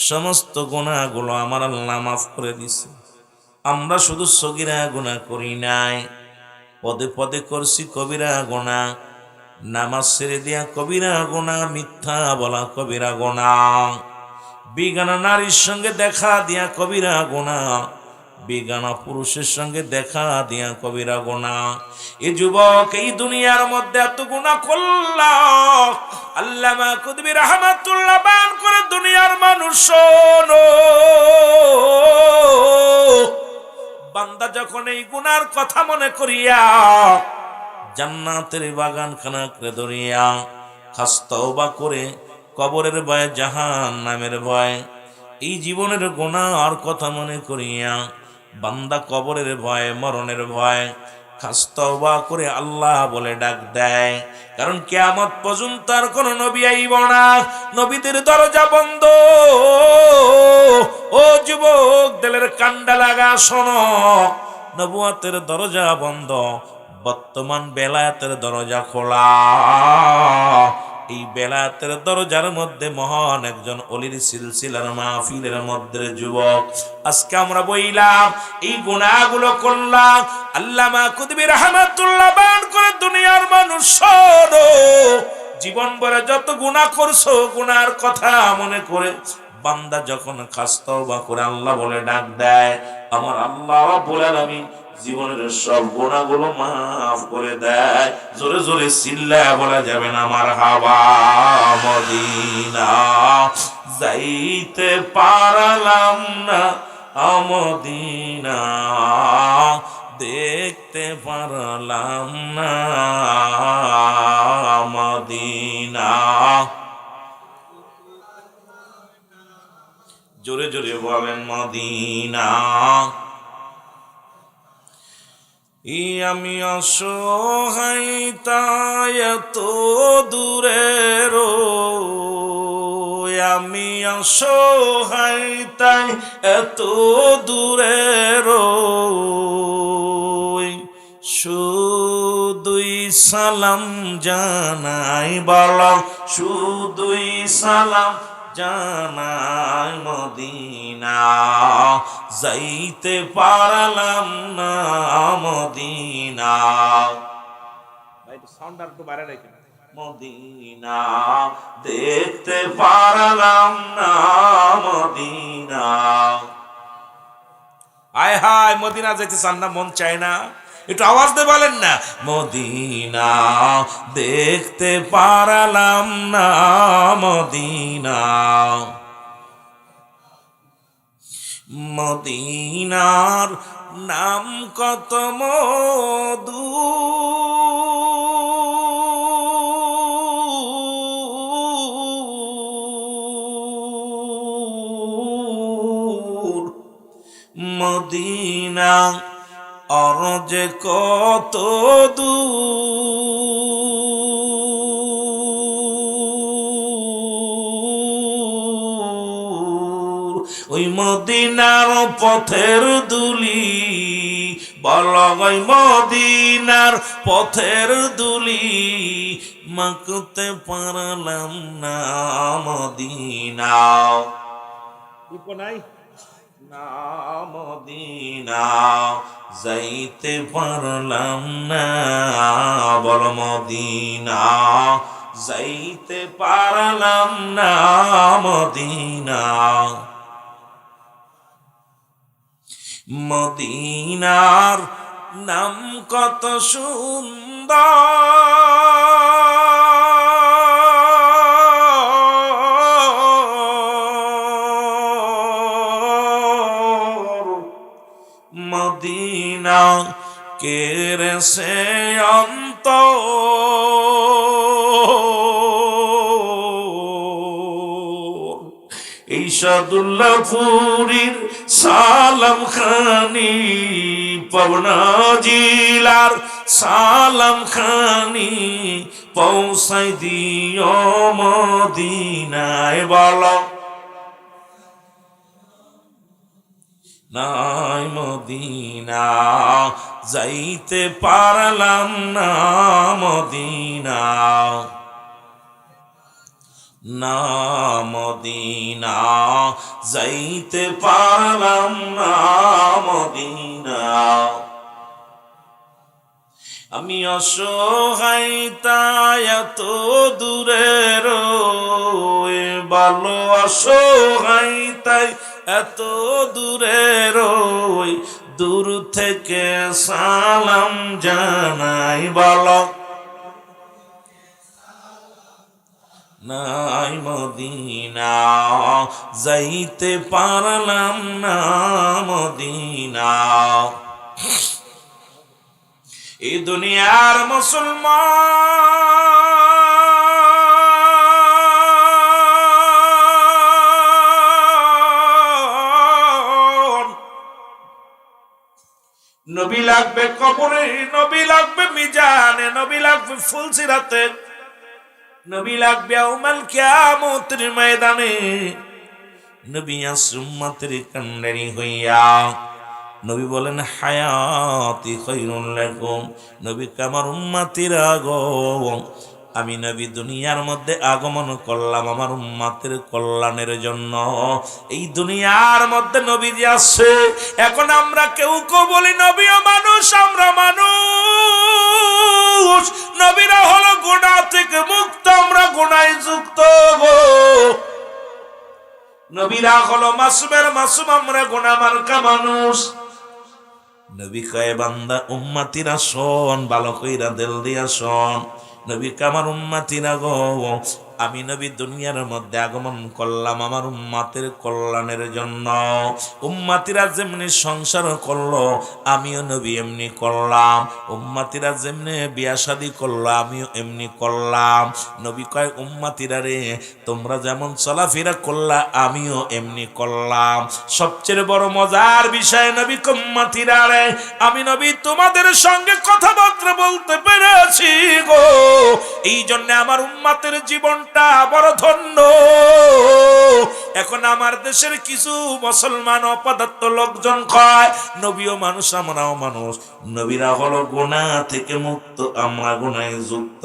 [SPEAKER 1] সমস্ত গুনাহগুলো আমার আল্লাহ মাফ করে দিছে। আমরা শুধু সগীরা গুনাহ করি নাই, পদে পদে করছি কবিরা গুনাহ। নামাজ ছেড়ে দিয়া কবিরা গুনাহ, মিথ্যা বলা কবিরা গুনাহ, বেগানা নারীর সঙ্গে দেখা দিয়া কবিরা গুনাহ, বেগানা পুরুষের সঙ্গে দেখা দিয়া কবিরা গুনাহ। এই যুবক এই দুনিয়ার মধ্যে এত গুনাহ করলাম, আল্লামা কুতুবী রাহমাতুল্লাহ বায়ান করে, দুনিয়ার মানুষ শোনো, বান্দা যখন এই গুনার কথা মনে করিয়া জান্নাতের বাগান খানা করে ধরিয়া খাস তওবা করে, কবরের ভয়, জাহান্নামের ভয়, এই জীবনের গুনার কথা মনে করিয়া বান্দা কবরের ভয়, মরণের ভয় খাস তওবা করে আল্লাহ বলে ডাক দেয়। কারণ কিয়ামত পর্যন্ত আর কোন নবী আইব না, নবীদের দরজা বন্ধ। ও যুবক, দিলের কান্ডা লাগা শোনো, নবুয়তের দরজা বন্ধ, বর্তমান বেলায়েতের দরজা খোলা। এই বেলায়েতের দরজার মধ্যে মহান একজন ওলির সিলসিলার মাহফিলের মধ্যে যুবক আজকে আমরা বইলাম, এই গুনাহগুলো করলাম। আল্লামা কুতুবী রাহমাতুল্লাহ বায়ান করে, দুনিয়ার মানুষ শোনো, জীবন ভরে যত গুনাহ করছো, গুনার কথা মনে করে বান্দা যখন খাস তওবা করে আল্লাহ বলে ডাক দেয়, আমার আল্লাহ রাব্বুল আলামিন জীবনের সব গুনাহগুলো মাফ করে দেয়। জোরে জোরে চিল্লায়া বলা যাবে না মারহাবা। মদিনা যাইতে পারলাম না, মদিনা দেখতে পারলাম না, মদিনা। জোরে জোরে বলেন মদিনা। আমি অসহায় তাই এত দূরে রই, আমি অসহায় তাই এত দূরে রই, শুধুই সালাম জানাই বলো, শুধুই সালাম জানাই মদিনা যাইতে পারলাম না, মদিনা। ভাই সাউন্ড আর একটু বাড়াই রাখেন। মদিনা দেখতে পারলাম না, মদিনা। আয় হায়, মদিনা যাইতে চান না, মন চায় না? একটু আওয়াজ দিয়ে বলেন না, মদিনা দেখতে পারলাম না, মদিনা। মদিনার নাম কত মধু, মদিনা আর যে কত দূর, ওই মদিনার পথের দুলি বল, ওই মদিনার পথের দুলি মাখতে পারলাম না, মদিনা। নাই না, মদিনা যাইতে পারলাম না, বল মদিনা যাইতে পারলাম না, মদিনা। মদিনার নাম কত সুন্দর, মদিনা কেড়েছে অন্তর, এই সাদুল্লাহপুরীর সালাম খানি, পাবনা জিলার সালাম খানি পৌঁছাই দিও মদিনায় বলো, নাই মদিনা যাইতে পারলাম না, মদিনা না, মদিনা যাইতে পারলাম না, মদিনা। আমি অসহায় তাই এত দূরে রই, ভালো অসহায় তাই এত দূরে রই, দূর থেকে সালাম জানাই বলো, নাই মদিনা যাইতে পারলাম না, মদিনা। এই দুনিয়ার মুসলমান, নবী লাগবে কবরে, নবী লাগবে মিজানে, নবী লাগবে ফুলসিরাতে, নবী লাগবে ইয়াউমাল কিয়ামতের ময়দানে। নবী উম্মতের কান্ডারি হইয়া নবী বলেন হায়াতি খায়রুল লাকুম, নবী আমার উম্মতিরা গো, আমি নবী দুনিয়ার মধ্যে আগমন করলাম আমার উম্মতের কল্যাণের জন্য। এই দুনিয়ার মধ্যে নবী যে আসছে, এখন আমরা কেউ কেউ বলি নবীও মানুষ, আমরা মানুষ, নবীরা হলো গুনাহ থেকে মুক্ত, আমরা গুনাহে যুক্ত গো। নবীরা হলো মাসুমের মাসুম, আমরা গুনাহমার্কা মানুষ। নবী কয় বান্দা উম্মতিরা শোন, ভালো কইরা দিল দিয়া শোন। নবী কয় আমার উম্মতিরা গো, আমি নবী দুনিয়ার মধ্যে আগমন করলাম আমার উম্মতের কল্যাণের জন্য। উম্মতিরা যেমনি সংসার করলো আমিও নবী এমনি করলাম। উম্মতিরা যেমনি বিয়া শাদী করলো আমিও এমনি করলাম। নবী কয় উম্মতিরা রে, তোমরা যেমন চলাফেরা করলা আমিও এমনি করলাম। সবচেয়ে বড় মজার বিষয় নবী উম্মতিরা রে, আমি নবী তোমাদের সঙ্গে কথাবার্তা বলতে পেরেছি গো, এই জন্য আমার উম্মতের জীবনটা বড় ধন্য। এখন আমার দেশের কিছু মুসলমান অপদার্থ লোকজন কয় নবীও মানুষ আমরাও মানুষ, নবীরা হলো গুনাহ থেকে মুক্ত, আমরা গুনাহে যুক্ত।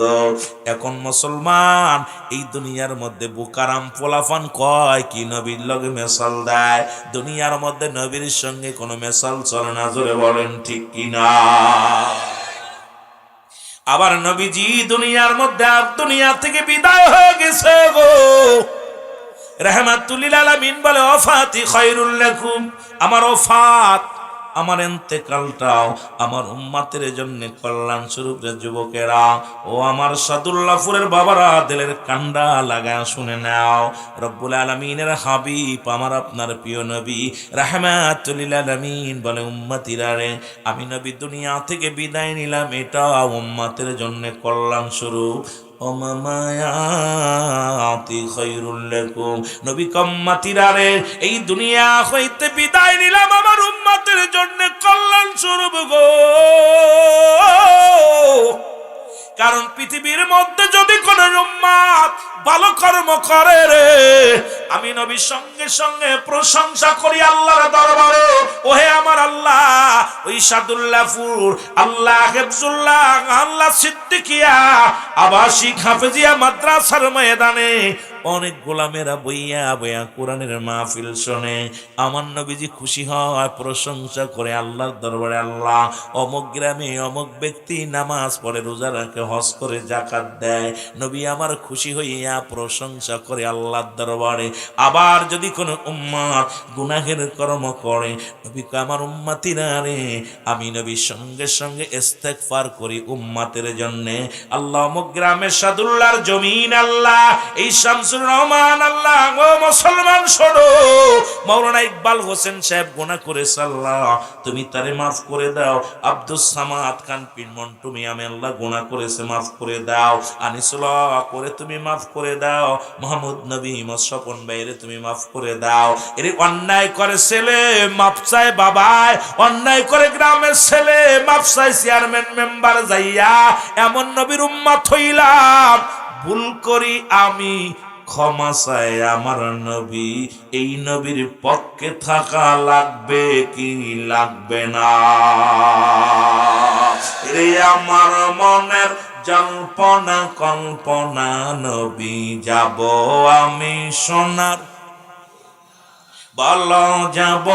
[SPEAKER 1] এখন মুসলমান এই দুনিয়ার মধ্যে বুকারাম পোলাফান কয় কি নবীর লগে মেশাল দেয়, দুনিয়ার মধ্যে নবীর সঙ্গে কোনো মেশাল চলে না, জোরে বলেন ঠিক কিনা। আবার নবীজি দুনিয়ার মধ্যে দুনিয়া থেকে বিদায় হয়ে গেছে গো, রাহমাতুল লিল আলামিন বলে ওয়াফাতি খায়রুল লাকুম, আমার ওফাত আমার ইন্তেকালটাও আমার উম্মতের জন্য কল্যাণ স্বরূপ। যুবকেরা ও আমার সাদুল্লাহপুরের বাবারা, দিলের কান্ডা লাগায় শুনে নাও, রব্বুল আলামিনের হাবিব আমার আপনার প্রিয় নবী রাহমাতুল লিল আলামিন বলে উম্মতিরা রে, আমি নবী দুনিয়া থেকে বিদায় নিলাম, এটা উম্মতের জন্য কল্যাণ স্বরূপ। নবী উম্মতিরা রে, এই দুনিয়া হইতে বিদায় নিলাম আমার উম্মতের জন্য কল্যাণ স্বরূপ গো। কারণ পৃথিবীর মধ্যে যদি কোন উম্মত ভালো কর্ম করে রে, আমি নবী সঙ্গে সঙ্গে প্রশংসা করি আল্লাহর দরবারে, ওহে আমার আল্লাহ, ওই সাদুল্লাহপুর আল্লাহ হেফজুল্লাহ আল্লাহ সিদ্দিকিয়া আবাসিক হাফেজিয়া মাদ্রাসার ময়দানে অনেক গোলামেরা বইয়া বইয়া কোরআনের মাহফিল শোনে, আমার নবীজি খুশি হয়, প্রশংসা করে আল্লাহর দরবারে, আল্লাহ অমুক গ্রামে অমুক ব্যক্তি নামাজ পড়ে, রোজা রাখে, হজ করে, যাকাত দেয়, নবী আমার খুশি হইয়া প্রশংসা করে আল্লাহর দরবারে। আবার যদি কোনো উম্মত গুনাহের কর্ম করে, নবী কয় আমার উম্মতিরা রে, আমি নবী সঙ্গে সঙ্গে ইস্তেগফার করি উম্মতের জন্য। আল্লাহ অমুক গ্রামের সাদুল্লাহর জমিন আল্লাহ এই শামসুর রহমান আল্লাহ ও মুসলমান শোনো, মাওলানা ইকবাল হোসেন সাহেব গুনাহ করেছে, আল্লাহ তুমি তারে মাফ করে দাও। আব্দুস সামাদ খান পীর মন্টু মিয়া আল্লাহ গুনাহ করেছে, মাফ করে দাও। আনিসুল্লাহ করে তুমি মাফ করে দাও। মোহাম্মদ নবী মোশাররফ ভাইরে তুমি মাফ করে দাও। এর অন্যায় করে ছেলে মাফ চায় বাবায়, অন্যায় করে গ্রামের ছেলে মাফ চায় চেয়ারম্যান মেম্বার যাইয়া, এমন নবীর উম্মত হইলাম। ভুল করি আমি ক্ষমা চাই আমার নবী, এই নবীর পক্ষে থাকা লাগবে কি লাগবে না? রে আমার মনের জল্পনা কল্পনা, নবী যাব আমি সোনার, বলো যাব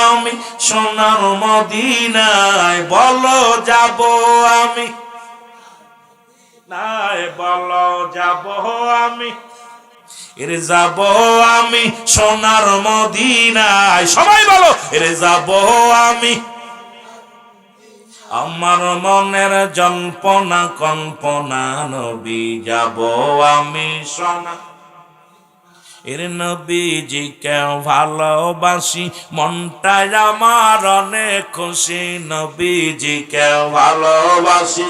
[SPEAKER 1] আমি সোনার মদিনায়, বলো যাব আমি নাই, বলো যাব আমি, এরে যাব আমি সোনার মদিনায়, সবাই বলো এরে যাব আমি। আমার মনের জল্পনা কল্পনা, নবী যাব আমি সোনার। এর নবীজিকে ভালোবাসি, মনটাই আমার অনেক খুশি, নবীজিকে ভালোবাসি।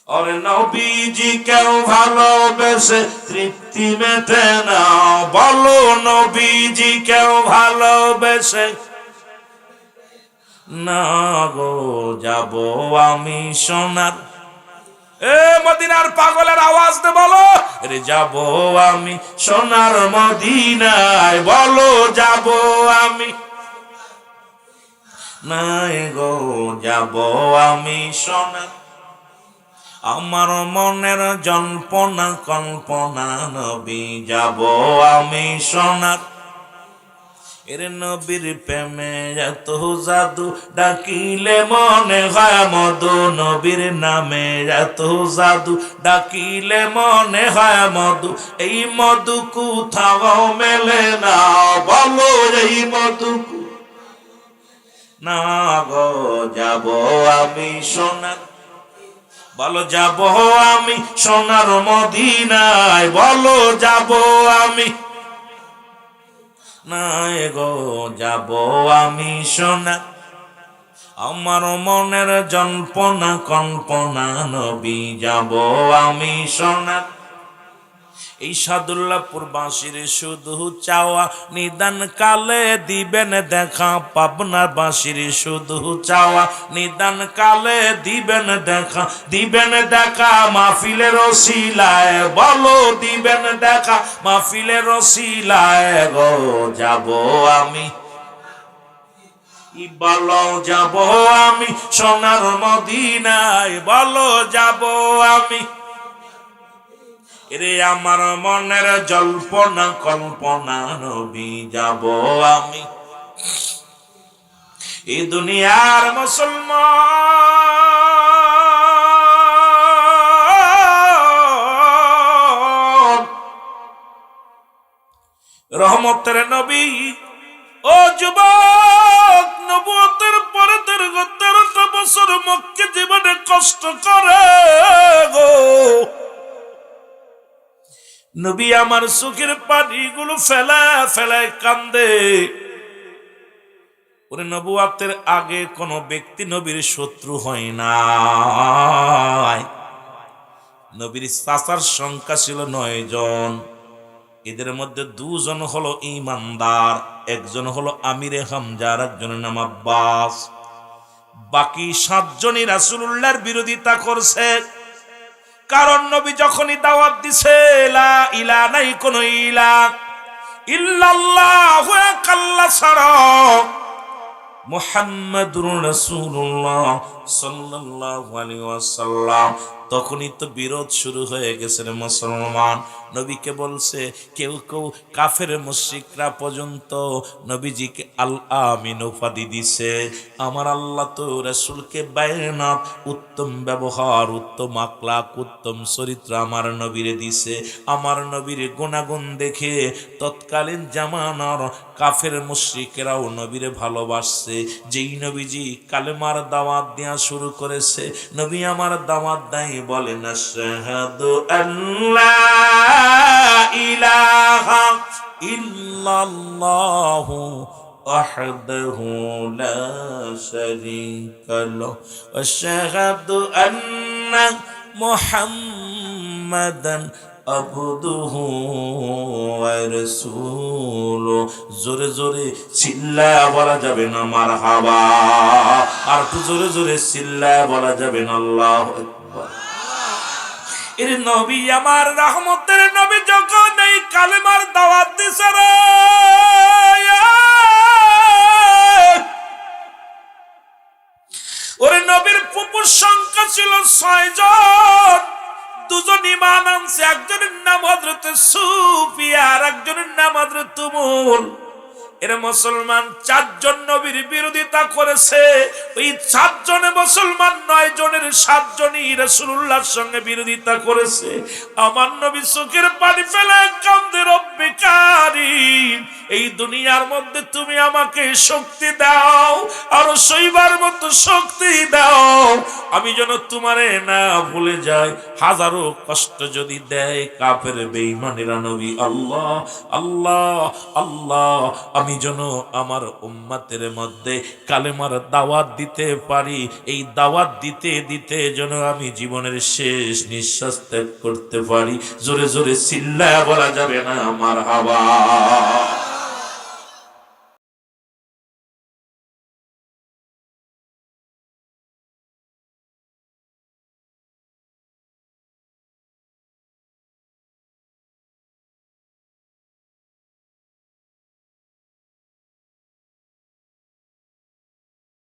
[SPEAKER 1] और नबीजी क्यों ভালোবেসে তৃপ্তি মেটে না, বলো নবীজি क्यों ভালোবেসে না গো যাব আমি সোনার। এ মদিনার পাগলের আওয়াজ দে বলো রে, যাব আমি সোনার মদিনায়, বলো যাব আমি নাই গো যাব আমি সোনার। আমার মনের জল্পনা কল্পনা, নবী যাব আমি সোনার। এর নবীর প্রেমে এত জাদু, ডাকিলে মনে হয় মধু। নবীর নামে এত জাদু, ডাকিলে মনে হয় মধু। এই মধু কোথাও মেলে না, বলো এই মধু না গো। যাব আমি সোনার, বলো যাব আমি সোনার মদিনায়, বলো যাব আমি নাই গো, যাব আমি সোনা। আমার মনের জল্পনা কল্পনা নবী, যাব আমি সোনা। এই সাদুল্লাহপুর বাঁশির শুধু চাওয়া, নিদান কালে দিবেন দেখা। পাবনার বাঁশির শুধু চাওয়া, নিদান কালে দিবেন দেখা। দিবেন দেখা মাহফিলের ওসিলায়, বলো দিবেন দেখা মাহফিলের ওসিলায় গো। যাব আমি, বলো যাব আমি সোনার মদিনায়, বলো যাব আমি। রে আমার মনের জল্পনা কল্পনা নবী, যাব আমি। এই দুনিয়ার মুসলমান রহমতের নবী, ও যুবক, নবুয়তের পরে দীর্ঘ 13টা বছর মক্কা জীবনে কষ্ট করে গো। নবী আমার চোখের পানিগুলো ফেলা ফেলায় কান্দে। ওরে নবুয়তের আগে কোন ব্যক্তি নবীর শত্রু হয় না। নবীর চাচার সংখ্যা ছিল 9 জন। এদের মধ্যে 2 জন হলো ঈমানদার, একজন হলো আমিরে হামজা, আর একজনের নাম আব্বাস। বাকি 7 জনই রাসূলুল্লাহর বিরোধিতা করছে। কারণ নবী যখনই দাওয়াত দিছে, লা ইলাহা নাই কোন ইলাহ ইল্লাল্লাহু আল্লাহ ছাড়া, মুহাম্মাদুর রাসূলুল্লাহ সাল্লাল্লাহু আলাইহি ওয়াসাল্লাম, তখনই তো বিরোধ শুরু হয়ে গেছে রে মুসলমান। নবীকে বলছে কেউ কেউ, কাফের মুশরিকরা পর্যন্ত নবীজিকে আল আমিন উপাধি দিছে। আমার আল্লাহ তো রাসূলকে বায়নাত, উত্তম ব্যবহার, উত্তম আখলাক, উত্তম চরিত্র আমার নবীরে দিছে। আমার নবীর গুণাগুণ দেখে তৎকালীন জামানার কাফের মুশরিকেরাও নবীরে ভালোবাসছে। যেই নবীজি কালেমার দাওয়াত দেয়া শুরু করেছে, নবী আমার দাওয়াত দেয় বলেন আশহাদু আল্লা ইলাহা ইল্লাল্লাহু ওয়াহদাহু লা শারীকা লাহু ওয়া আশহাদু আন্না মুহাম্মাদান আবদুহু ওয়া রাসূলুহু। জোরে জোরে চিল্লায়া বলা যাবে না মারহাবা, আর একটু জোরে জোরে চিল্লায়া বলা যাবে না আল্লাহু আকবার। এর নবী আমার রহমতের নবী যখন এই কালেমার দাওয়াত দিছে রে, ওরে নবীর ফুপুর সংখ্যা ছিল 6 জন। 2 জন ঈমান আনছে, একজনের নাম হযরত সুফিয়া, আর একজনের নাম হযরত তুমুল। এর মুসলমান 4 জন নবীর বিরোধিতা করেছে। ওই 4 জনে মুসলমান 9 জনের 7 জনই রাসূলুল্লাহর সঙ্গে বিরোধিতা করেছে। আমার নবী চোখের পানি ফেলে কান্দে, রব্বে কারীম, এই দুনিয়ার মধ্যে তুমি আমাকে শক্তি দাও, আর সইবার মতো শক্তি দাও, আমি যেন তোমারে না ভুলে যাই। হাজারো কষ্ট যদি দেয় কাফের বেঈমানেরা, নবী আল্লাহ আল্লাহ আল্লাহ, আমি যেন আমার উম্মতের মধ্যে কালেমার দাওয়াত দিতে পারি। এই দাওয়াত দিতে দিতে যেন আমি জীবনের শেষ নিঃশ্বাস ত্যাগ করতে পারি। জোরে জোরে চিল্লায়া বলা যাবে না মারহাবা।